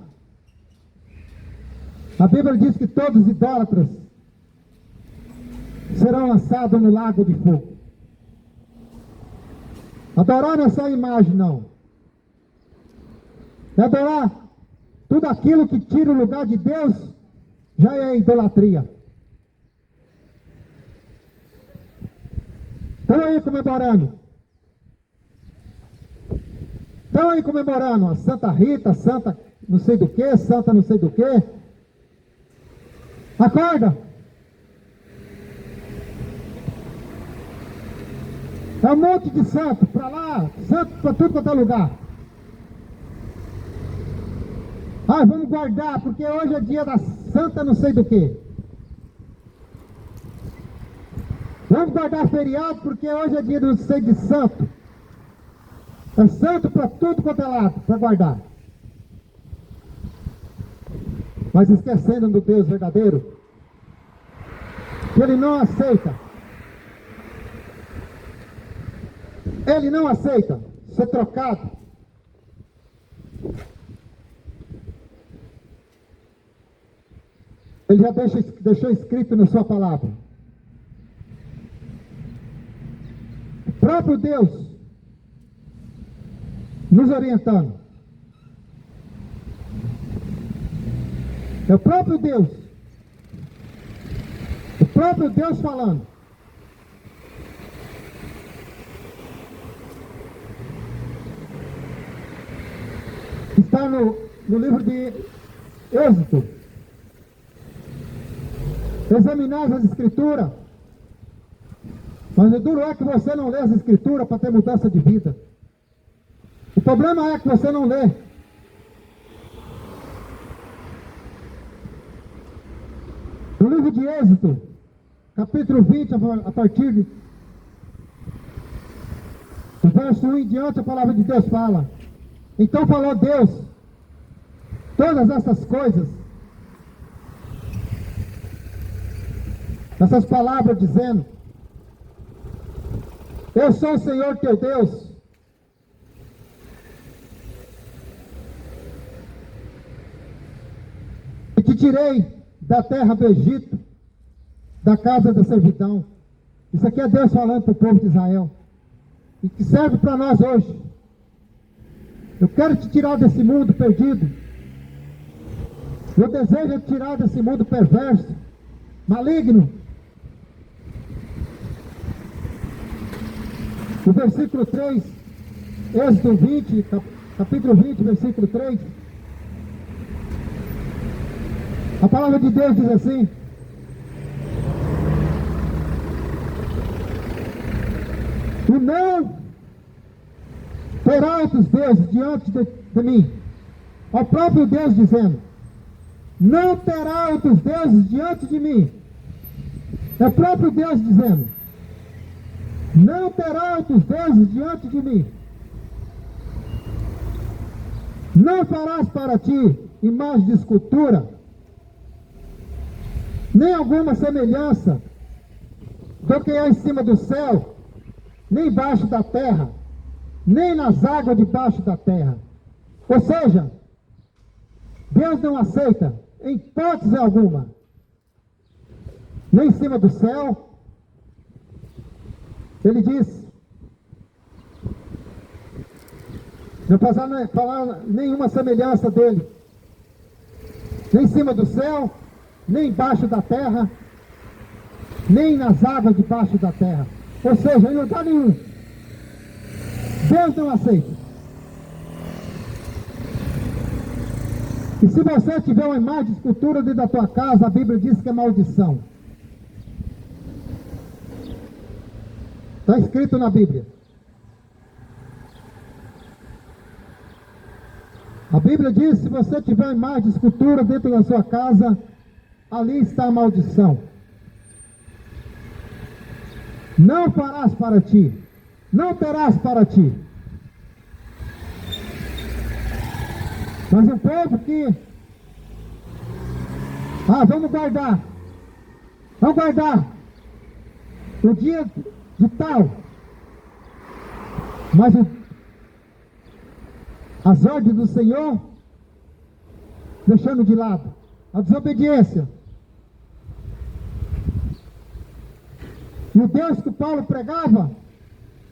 A Bíblia diz que todos os idólatras serão lançados no lago de fogo. Adorar não é só imagem, não. É adorar tudo aquilo que tira o lugar de Deus, já é idolatria. Estão aí comemorando. Estão aí comemorando a Santa Rita, Santa não sei do que, Santa não sei do que. Acorda! É um monte de santo para lá, santo para tudo quanto é lugar. Ah, vamos guardar, porque hoje é dia da Santa não sei do que. Vamos guardar feriado, porque hoje é dia do não sei de santo. É santo para tudo quanto é lado, para guardar. Mas esquecendo do Deus verdadeiro, que Ele não aceita. Ele não aceita ser trocado. Ele já deixou escrito na sua palavra. O próprio Deus nos orientando. É o próprio Deus. O próprio Deus falando. Está no livro de Êxodo, Examinai as Escrituras. Mas o duro é que você não lê as Escrituras para ter mudança de vida. O problema é que você não lê. No livro de Êxodo, capítulo 20, a partir do verso 1 em diante, a palavra de Deus fala: então falou Deus todas essas coisas, essas palavras, dizendo: eu sou o Senhor teu Deus, e te tirei da terra do Egito, da casa da servidão. Isso aqui é Deus falando para o povo de Israel, e que serve para nós hoje. Eu quero te tirar desse mundo perdido. Meu desejo é te tirar desse mundo perverso, maligno. O versículo 3, Êxodo 20, capítulo 20, versículo 3. A palavra de Deus diz assim: e não terá outros deuses diante de mim. Ó próprio Deus dizendo: não terá outros deuses diante de mim. É o próprio Deus dizendo: não terá outros deuses diante de mim. Não farás para ti imagem de escultura, nem alguma semelhança do que há em cima do céu, nem embaixo da terra, nem nas águas debaixo da terra. Ou seja, Deus não aceita, em hipótese alguma, nem em cima do céu. Ele diz: não falar nenhuma semelhança dele, nem em cima do céu, nem embaixo da terra, nem nas águas debaixo da terra. Ou seja, em lugar nenhum. Deus não aceita. E se você tiver uma imagem de escultura dentro da tua casa, a Bíblia diz que é maldição. Está escrito na Bíblia. A Bíblia diz: se você tiver uma imagem de escultura dentro da sua casa, ali está a maldição. Não farás para ti, não terás para ti. Mas o povo que, vamos guardar o dia de tal, mas as ordens do Senhor deixando de lado, a desobediência. E o Deus que Paulo pregava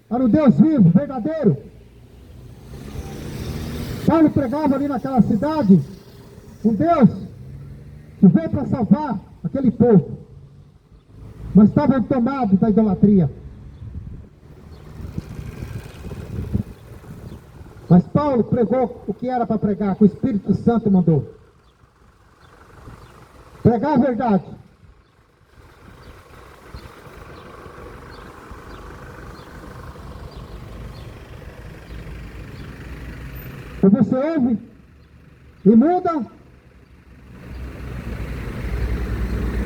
era o Deus vivo, verdadeiro. Paulo pregava ali naquela cidade um Deus que veio para salvar aquele povo, mas estavam tomados da idolatria. Mas Paulo pregou o que era para pregar, que o Espírito Santo mandou. Pregar a verdade. Se você ouve e muda,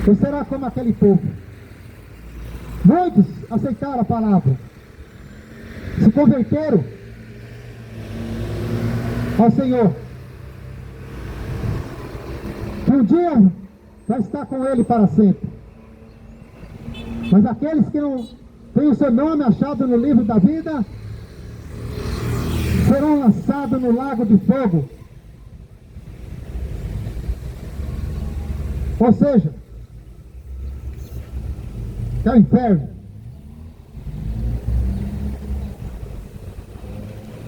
você será como aquele povo. Muitos aceitaram a palavra, se converteram ao Senhor. Um dia vai estar com Ele para sempre. Mas aqueles que não têm o seu nome achado no livro da vida serão lançados no lago de fogo. Ou seja, é o inferno.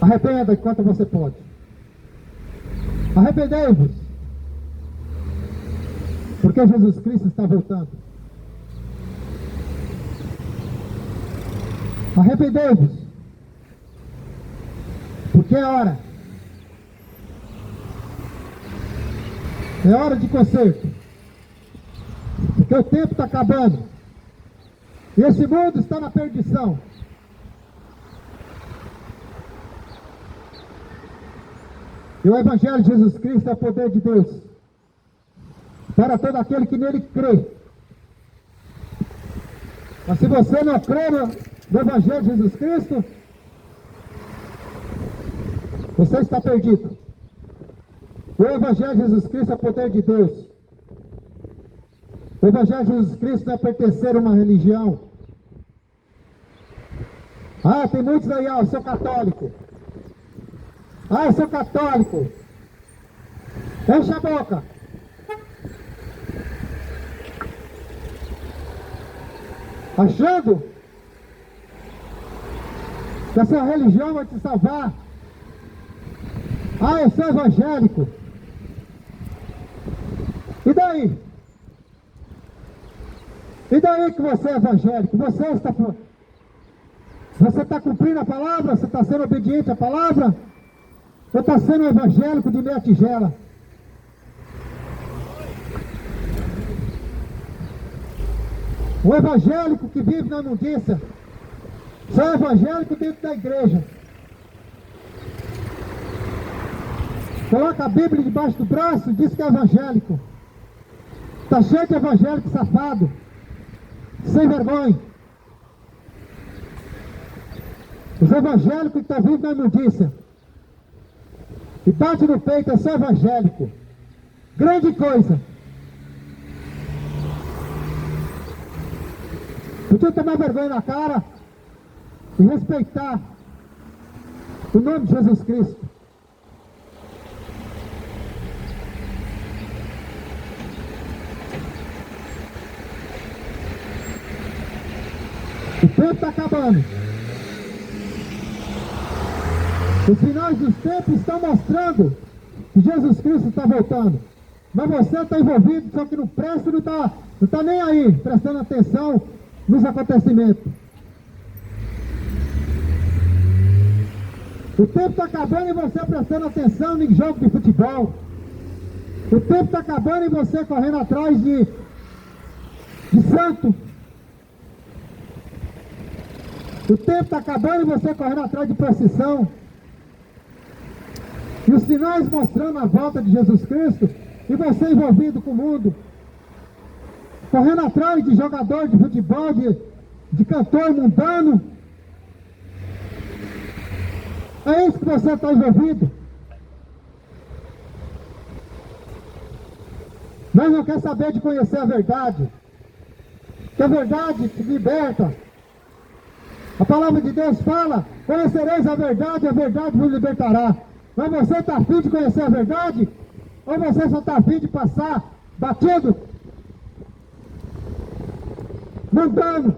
Arrependa enquanto você pode. Arrependei-vos, porque Jesus Cristo está voltando. Arrependei-vos, porque é hora. É hora de conserto. Porque o tempo está acabando. E esse mundo está na perdição. E o Evangelho de Jesus Cristo é o poder de Deus para todo aquele que nele crê. Mas se você não crê no Evangelho de Jesus Cristo, você está perdido. O Evangelho de Jesus Cristo é o poder de Deus. O Evangelho de Jesus Cristo não é pertencer a uma religião. Ah, tem muitos aí, eu sou católico. Ah, eu sou católico. Enche a boca. Achando que a sua religião vai te salvar. Ah, eu sou evangélico. E daí? E daí que você é evangélico? Você está cumprindo a palavra? Você está sendo obediente à palavra? Ou está sendo evangélico de meia tigela? O evangélico que vive na imundícia só é evangélico dentro da igreja. Coloca a Bíblia debaixo do braço e diz que é evangélico. Está cheio de evangélico safado, sem vergonha. Os evangélicos que estão vivos na imundícia e bate no peito, é só evangélico. Grande coisa. Podia tomar vergonha na cara e respeitar o nome de Jesus Cristo. O tempo está acabando. Os finais dos tempos estão mostrando que Jesus Cristo está voltando. Mas você está envolvido, só que não presta, não está nem aí, prestando atenção nos acontecimentos. O tempo está acabando e você prestando atenção em jogo de futebol. O tempo está acabando e você correndo atrás de santo. O tempo está acabando e você correndo atrás de procissão. E os sinais mostrando a volta de Jesus Cristo e você envolvido com o mundo. Correndo atrás de jogador de futebol, de cantor mundano. É isso que você está envolvido. Mas não quer saber de conhecer a verdade. Que a verdade te liberta. A palavra de Deus fala: conhecereis a verdade vos libertará. Mas você está afim de conhecer a verdade? Ou você só está afim de passar batido? Mundano.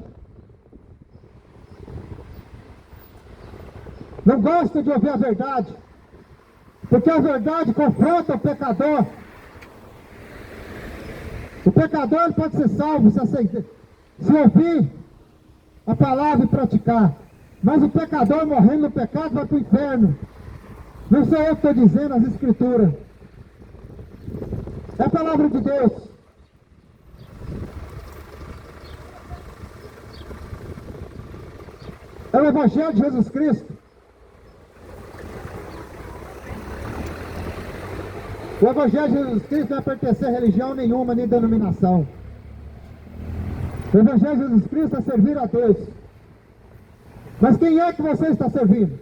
Não gosta de ouvir a verdade. Porque a verdade confronta o pecador. O pecador ele pode ser salvo se ouvir a palavra e praticar. Mas o pecador morrendo no pecado vai para o inferno. Não sou eu que estou dizendo, as escrituras. É a palavra de Deus. É o Evangelho de Jesus Cristo. O Evangelho de Jesus Cristo não é pertencer a religião nenhuma, nem denominação. O Evangelho de Jesus Cristo é servir a Deus. Mas quem é que você está servindo?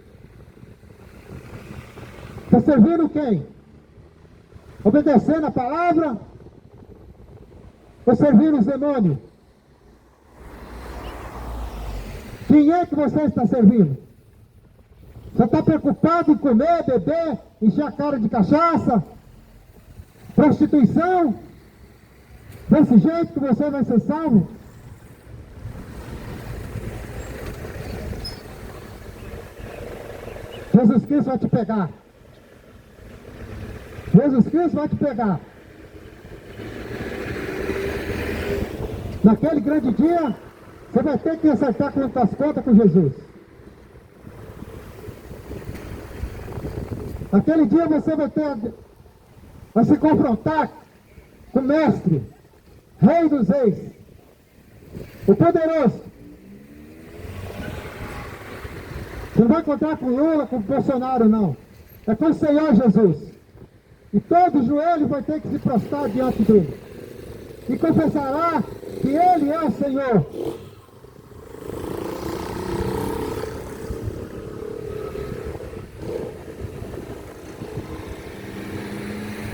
Está servindo quem? Obedecendo a palavra? Ou servindo os demônios? Quem é que você está servindo? Você está preocupado em comer, beber, encher a cara de cachaça? Prostituição? Desse jeito que você vai ser salvo? Jesus Cristo vai te pegar. Jesus Cristo vai te pegar. Naquele grande dia, você vai ter que acertar com as contas com Jesus. Naquele dia você vai se confrontar com o mestre, Rei dos Reis, o poderoso. Você não vai encontrar com Lula, com Bolsonaro, não. É com o Senhor Jesus. E todo joelho vai ter que se prostrar diante dele. E confessará que Ele é o Senhor.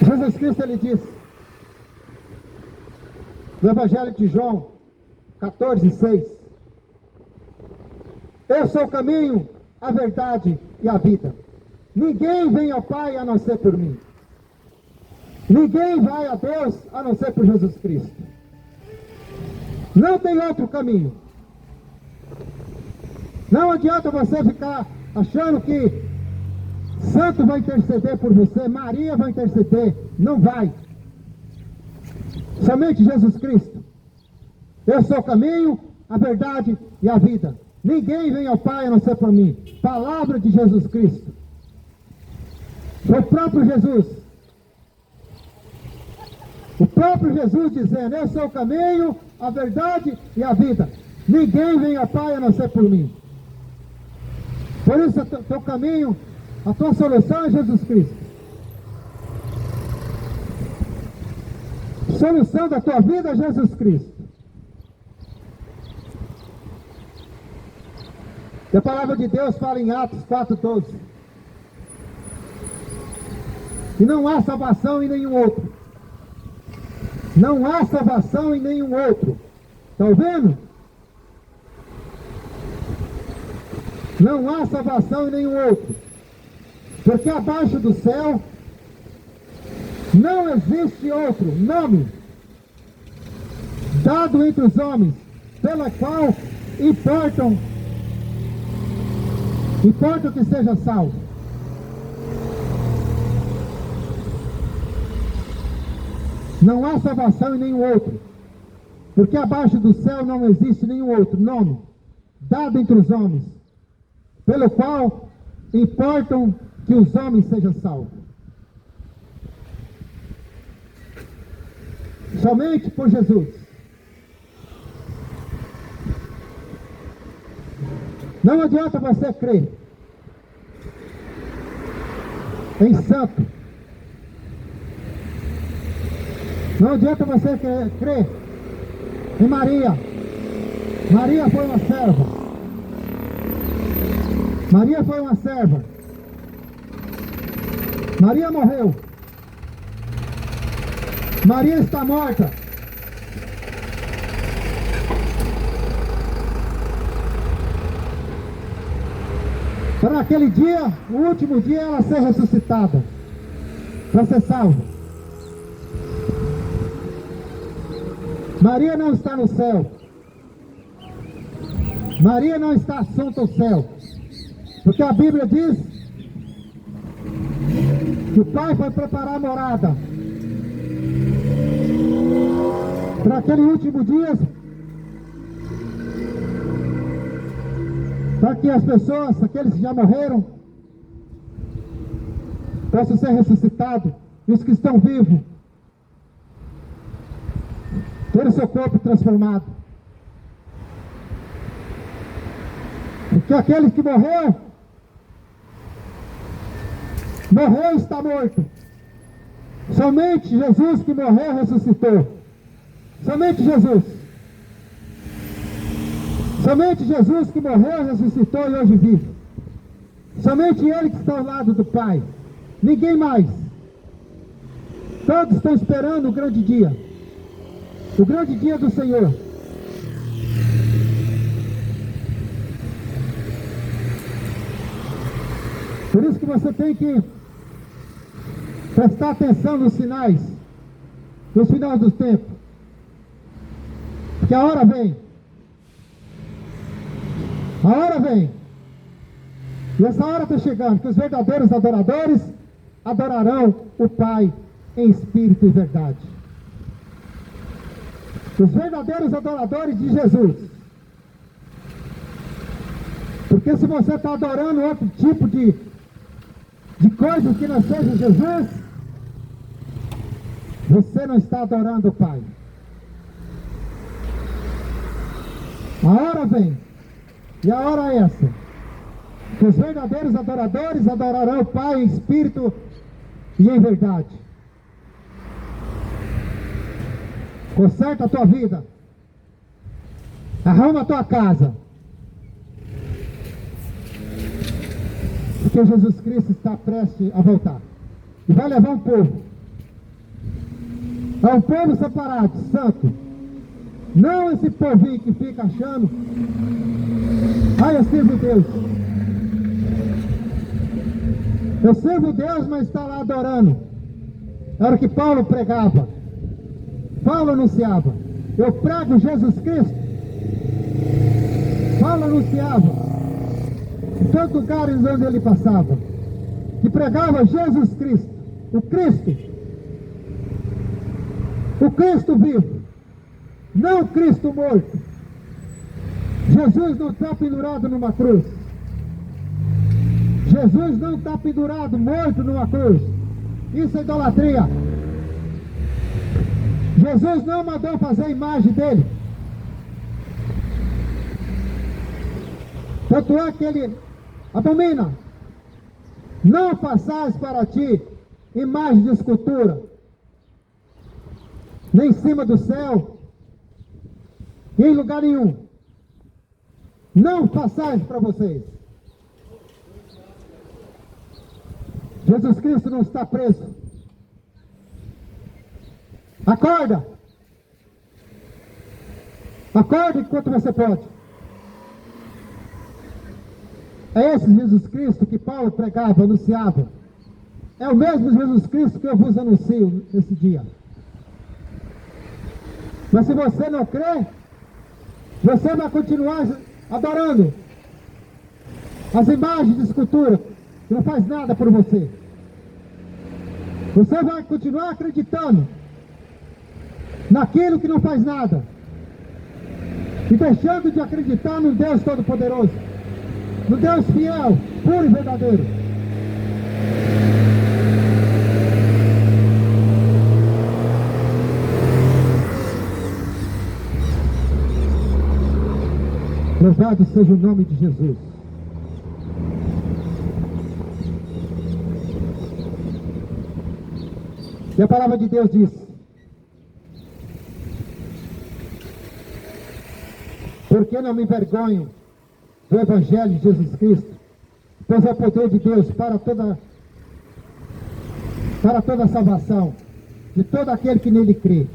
Jesus Cristo, Ele disse, no Evangelho de João 14:6, eu sou o caminho, a verdade e a vida. Ninguém vem ao Pai a não ser por mim. Ninguém vai a Deus a não ser por Jesus Cristo. Não tem outro caminho. Não adianta você ficar achando que Santo vai interceder por você, Maria vai interceder. Não vai. Somente Jesus Cristo. Eu sou o caminho, a verdade e a vida. Ninguém vem ao Pai a não ser por mim. Palavra de Jesus Cristo. Foi o próprio Jesus. O próprio Jesus dizendo, eu sou o caminho, a verdade e a vida. Ninguém vem ao Pai a não ser por mim. Por isso, o teu caminho, a tua solução é Jesus Cristo. Solução da tua vida é Jesus Cristo. E a palavra de Deus fala em Atos 4:12. E não há salvação em nenhum outro. Não há salvação em nenhum outro. Está ouvindo? Não há salvação em nenhum outro. Porque abaixo do céu não existe outro nome dado entre os homens, pela qual importa que seja salvo. Não há salvação em nenhum outro, porque abaixo do céu não existe nenhum outro nome dado entre os homens, pelo qual importam que os homens sejam salvos. Somente por Jesus. Não adianta você crer em santo. Não adianta você crer em Maria. Maria foi uma serva. Maria foi uma serva. Maria morreu. Maria está morta. Para naquele dia, o último dia, ela ser ressuscitada, para ser salva. Maria não está no céu. Maria não está assunta ao céu. Porque a Bíblia diz que o Pai foi preparar a morada para aquele último dia, para que as pessoas, aqueles que já morreram, possam ser ressuscitados, e os que estão vivos ter o seu corpo transformado. Porque aquele que morreu e está morto. Somente Jesus que morreu ressuscitou. Somente Jesus. Somente Jesus que morreu, ressuscitou e hoje vive. Somente Ele que está ao lado do Pai. Ninguém mais. Todos estão esperando o grande dia. O grande dia do Senhor. Por isso que você tem que prestar atenção nos sinais, nos finais dos tempos. Porque a hora vem. A hora vem. E essa hora está chegando, que os verdadeiros adoradores adorarão o Pai em espírito e verdade. Os verdadeiros adoradores de Jesus. Porque se você está adorando outro tipo de coisas que não seja Jesus, você não está adorando o Pai. A hora vem, e a hora é essa, que os verdadeiros adoradores adorarão o Pai em espírito e em verdade. Conserta a tua vida, arruma a tua casa, porque Jesus Cristo está prestes a voltar, e vai levar um povo, é um povo separado, santo, não esse povinho que fica achando, eu sirvo Deus, eu sirvo Deus, mas está lá adorando. Era o que Paulo pregava, Paulo anunciava, eu prego Jesus Cristo. Paulo anunciava em todos os lugares onde ele passava, que pregava Jesus Cristo, o Cristo vivo, não o Cristo morto. Jesus não está pendurado numa cruz, Jesus não está pendurado, morto numa cruz, isso é idolatria. Jesus não mandou fazer a imagem dele, tanto é que ele abomina, não façais para ti imagem de escultura, nem em cima do céu, nem em lugar nenhum, não façais para vocês. Jesus Cristo não está preso. Acorda! Acorda enquanto você pode. É esse Jesus Cristo que Paulo pregava, anunciava. É o mesmo Jesus Cristo que eu vos anuncio nesse dia. Mas se você não crê, você vai continuar adorando as imagens de escultura, que não faz nada por você. Você vai continuar acreditando naquilo que não faz nada, e deixando de acreditar no Deus Todo-Poderoso, no Deus fiel, puro e verdadeiro. Louvado seja o nome de Jesus. E a palavra de Deus diz: porque não me envergonho do Evangelho de Jesus Cristo, pois é o poder de Deus para toda a salvação de todo aquele que nele crê.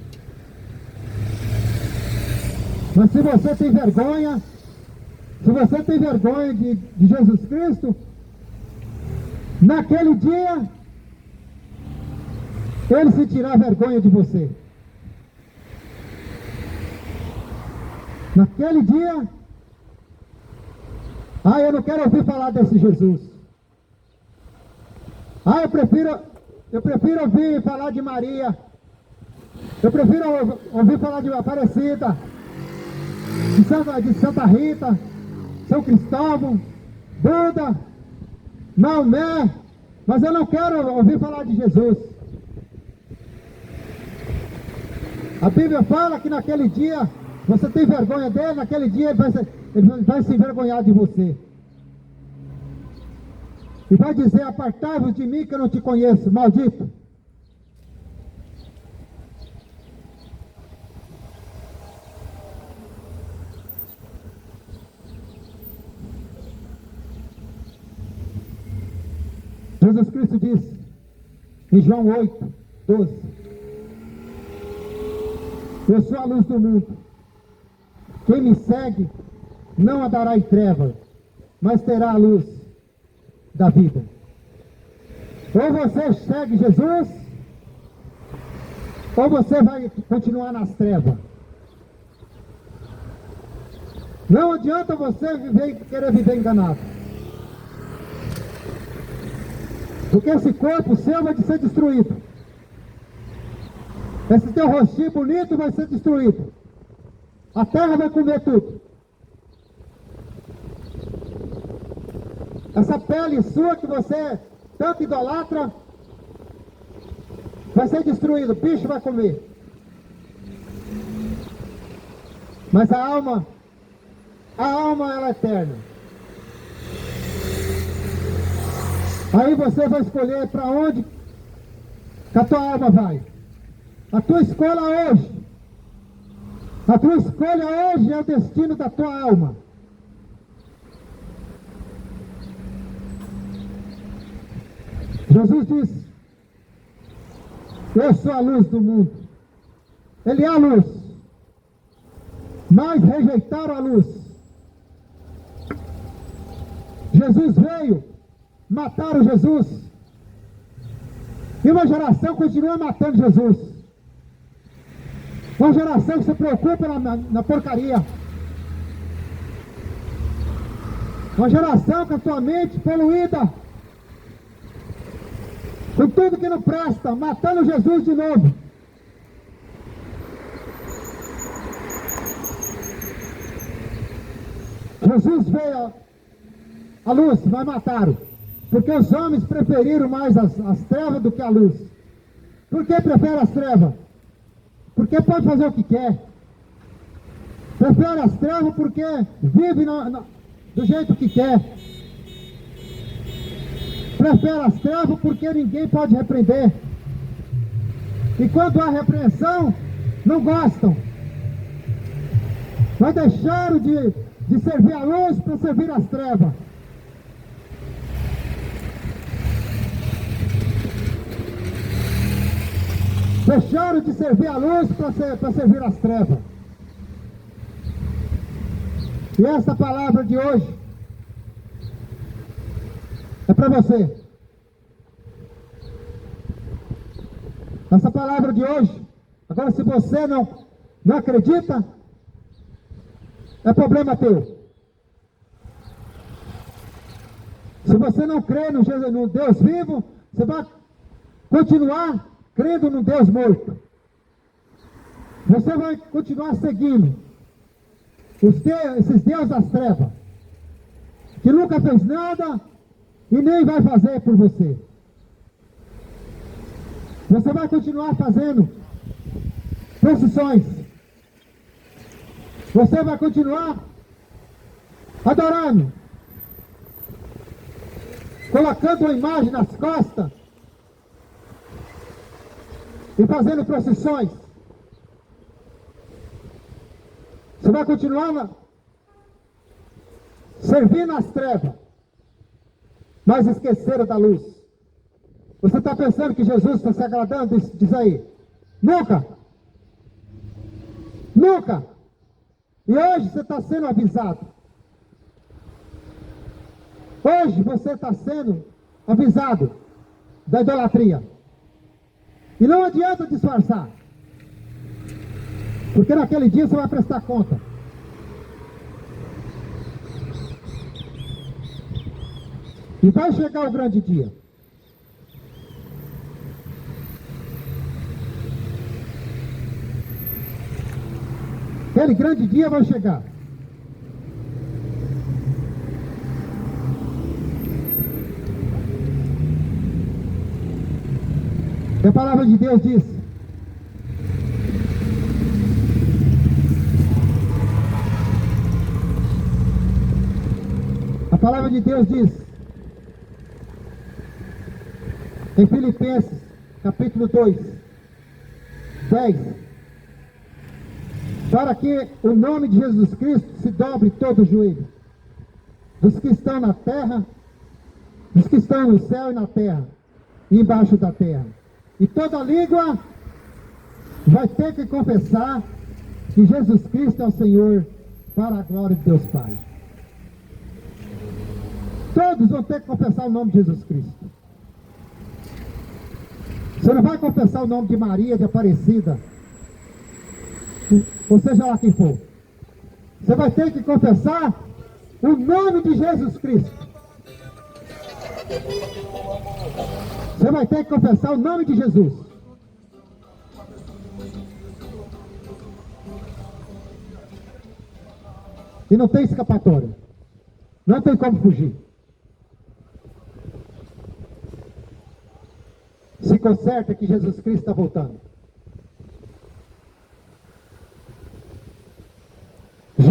Mas se você tem vergonha, de Jesus Cristo, naquele dia ele sentirá vergonha de você. Naquele dia, eu não quero ouvir falar desse Jesus. Eu prefiro ouvir falar de Maria. Eu prefiro ouvir falar de Aparecida, de Santa Rita, São Cristóvão, Buda, Maomé, mas eu não quero ouvir falar de Jesus. A Bíblia fala que naquele dia você tem vergonha dele, naquele dia ele vai se envergonhar de você. E vai dizer: apartai-vos de mim que eu não te conheço, maldito. Jesus Cristo disse em João 8:12: eu sou a luz do mundo. Quem me segue não andará em trevas, mas terá a luz da vida. Ou você segue Jesus, ou você vai continuar nas trevas. Não adianta você querer viver enganado, porque esse corpo seu vai ser destruído. Esse teu rostinho bonito vai ser destruído. A terra vai comer tudo. Essa pele sua que você tanto idolatra vai ser destruída, o bicho vai comer. Mas a alma A alma ela é eterna. Aí você vai escolher para onde que a tua alma vai. A tua escolha hoje. A tua escolha hoje é o destino da tua alma. Jesus disse: eu sou a luz do mundo. Ele é a luz. Mas rejeitaram a luz. Jesus veio, mataram Jesus. E uma geração continua matando Jesus. Uma geração que se preocupa na porcaria. Uma geração com a sua mente poluída, com tudo que não presta, matando Jesus de novo. Jesus veio a luz, mas mataram. Porque os homens preferiram mais as trevas do que a luz. Por que prefere as trevas? Porque pode fazer o que quer. Prefere as trevas porque vive do jeito que quer. Prefere as trevas porque ninguém pode repreender. E quando há repreensão, não gostam. Mas deixaram de servir a luz para servir as trevas. Deixaram de servir a luz para servir as trevas. E essa palavra de hoje é para você. Essa palavra de hoje. Agora, se você não acredita, é problema teu. Se você não crê no Deus vivo, você vai continuar crendo no Deus morto. Você vai continuar seguindo esses deuses das trevas, que nunca fez nada e nem vai fazer por você. Você vai continuar fazendo procissões. Você vai continuar adorando, colocando uma imagem nas costas e fazendo procissões. Você vai continuar servindo as trevas, mas esqueceram da luz. Você está pensando que Jesus está se agradando disso aí? Nunca! Nunca! E hoje você está sendo avisado. Hoje você está sendo avisado da idolatria. E não adianta disfarçar. Porque naquele dia você vai prestar conta. E vai chegar o grande dia. Aquele grande dia vai chegar. E a palavra de Deus diz: a palavra de Deus diz em Filipenses capítulo 2, 10, para que o nome de Jesus Cristo se dobre todo o joelho, dos que estão na terra, dos que estão no céu e na terra, e embaixo da terra. E toda língua vai ter que confessar que Jesus Cristo é o Senhor, para a glória de Deus Pai. Todos vão ter que confessar o nome de Jesus Cristo. Você não vai confessar o nome de Maria, de Aparecida, ou seja lá quem for. Você vai ter que confessar o nome de Jesus Cristo. Você vai ter que confessar o nome de Jesus. E não tem escapatória. Não tem como fugir. Se conserta que Jesus Cristo está voltando.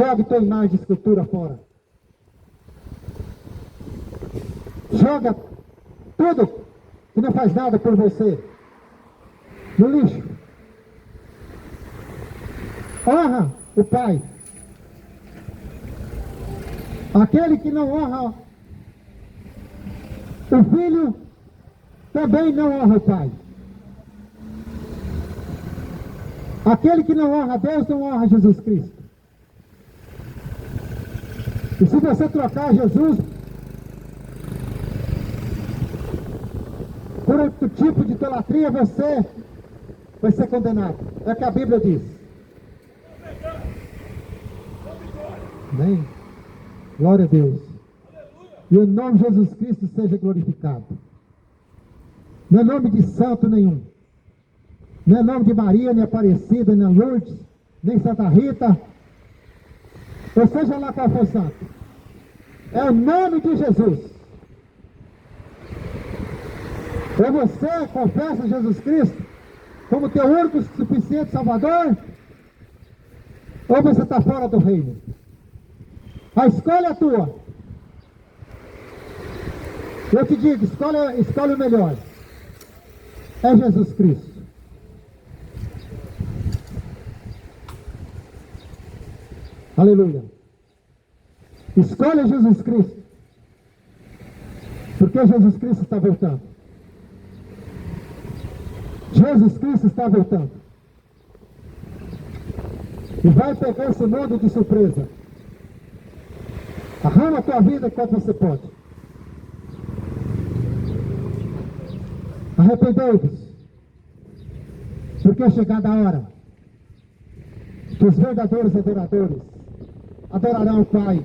Jogue tua imagem de escultura fora. Joga tudo que não faz nada por você no lixo. Honra o pai. Aquele que não honra o filho, também não honra o pai. Aquele que não honra a Deus, não honra Jesus Cristo. E se você trocar Jesus por outro tipo de idolatria, você vai ser condenado. É o que a Bíblia diz. Amém? Glória a Deus. E o nome de Jesus Cristo seja glorificado. Não é nome de santo nenhum. Não é nome de Maria, nem Aparecida, nem Lourdes, nem Santa Rita. Ou seja lá qual for santo. É o nome de Jesus. Ou você confessa Jesus Cristo como teu único e suficiente Salvador, ou você está fora do reino. A escolha é tua. Eu te digo, escolhe o melhor. É Jesus Cristo. Aleluia. Escolha Jesus Cristo. Porque Jesus Cristo está voltando. Jesus Cristo está voltando. E vai pegar esse mundo de surpresa. Arrama a tua vida enquanto você pode. Arrependei-vos. Porque é chegada a hora que os verdadeiros adoradores adorarão o Pai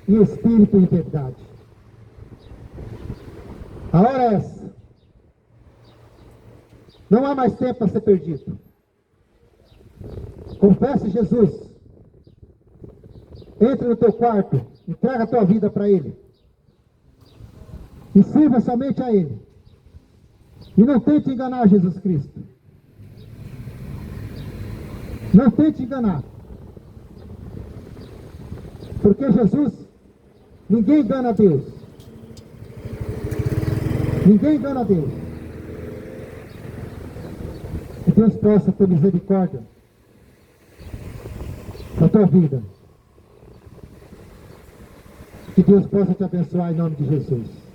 em espírito e em verdade. A hora é essa. Não há mais tempo para ser perdido. Confesse Jesus. Entre no teu quarto, entrega a tua vida para Ele. E sirva somente a Ele. E não tente enganar Jesus Cristo. Não tente enganar. Porque Jesus, ninguém engana a Deus. Ninguém engana a Deus. Que Deus possa ter misericórdia da tua vida. Que Deus possa te abençoar em nome de Jesus.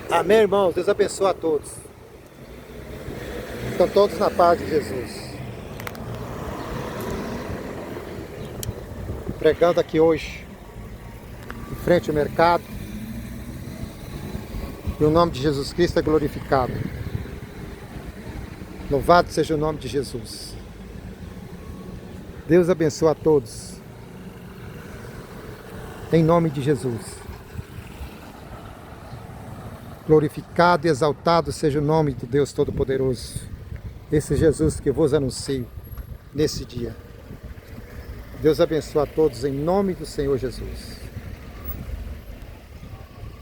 Amém, irmãos? Deus abençoe a todos. Estão todos na paz de Jesus. Pregando aqui hoje, em frente ao mercado. E o nome de Jesus Cristo é glorificado. Louvado seja o nome de Jesus. Deus abençoe a todos. Em nome de Jesus. Glorificado e exaltado seja o nome do Deus Todo-Poderoso. Esse Jesus que vos anuncio nesse dia. Deus abençoe a todos em nome do Senhor Jesus.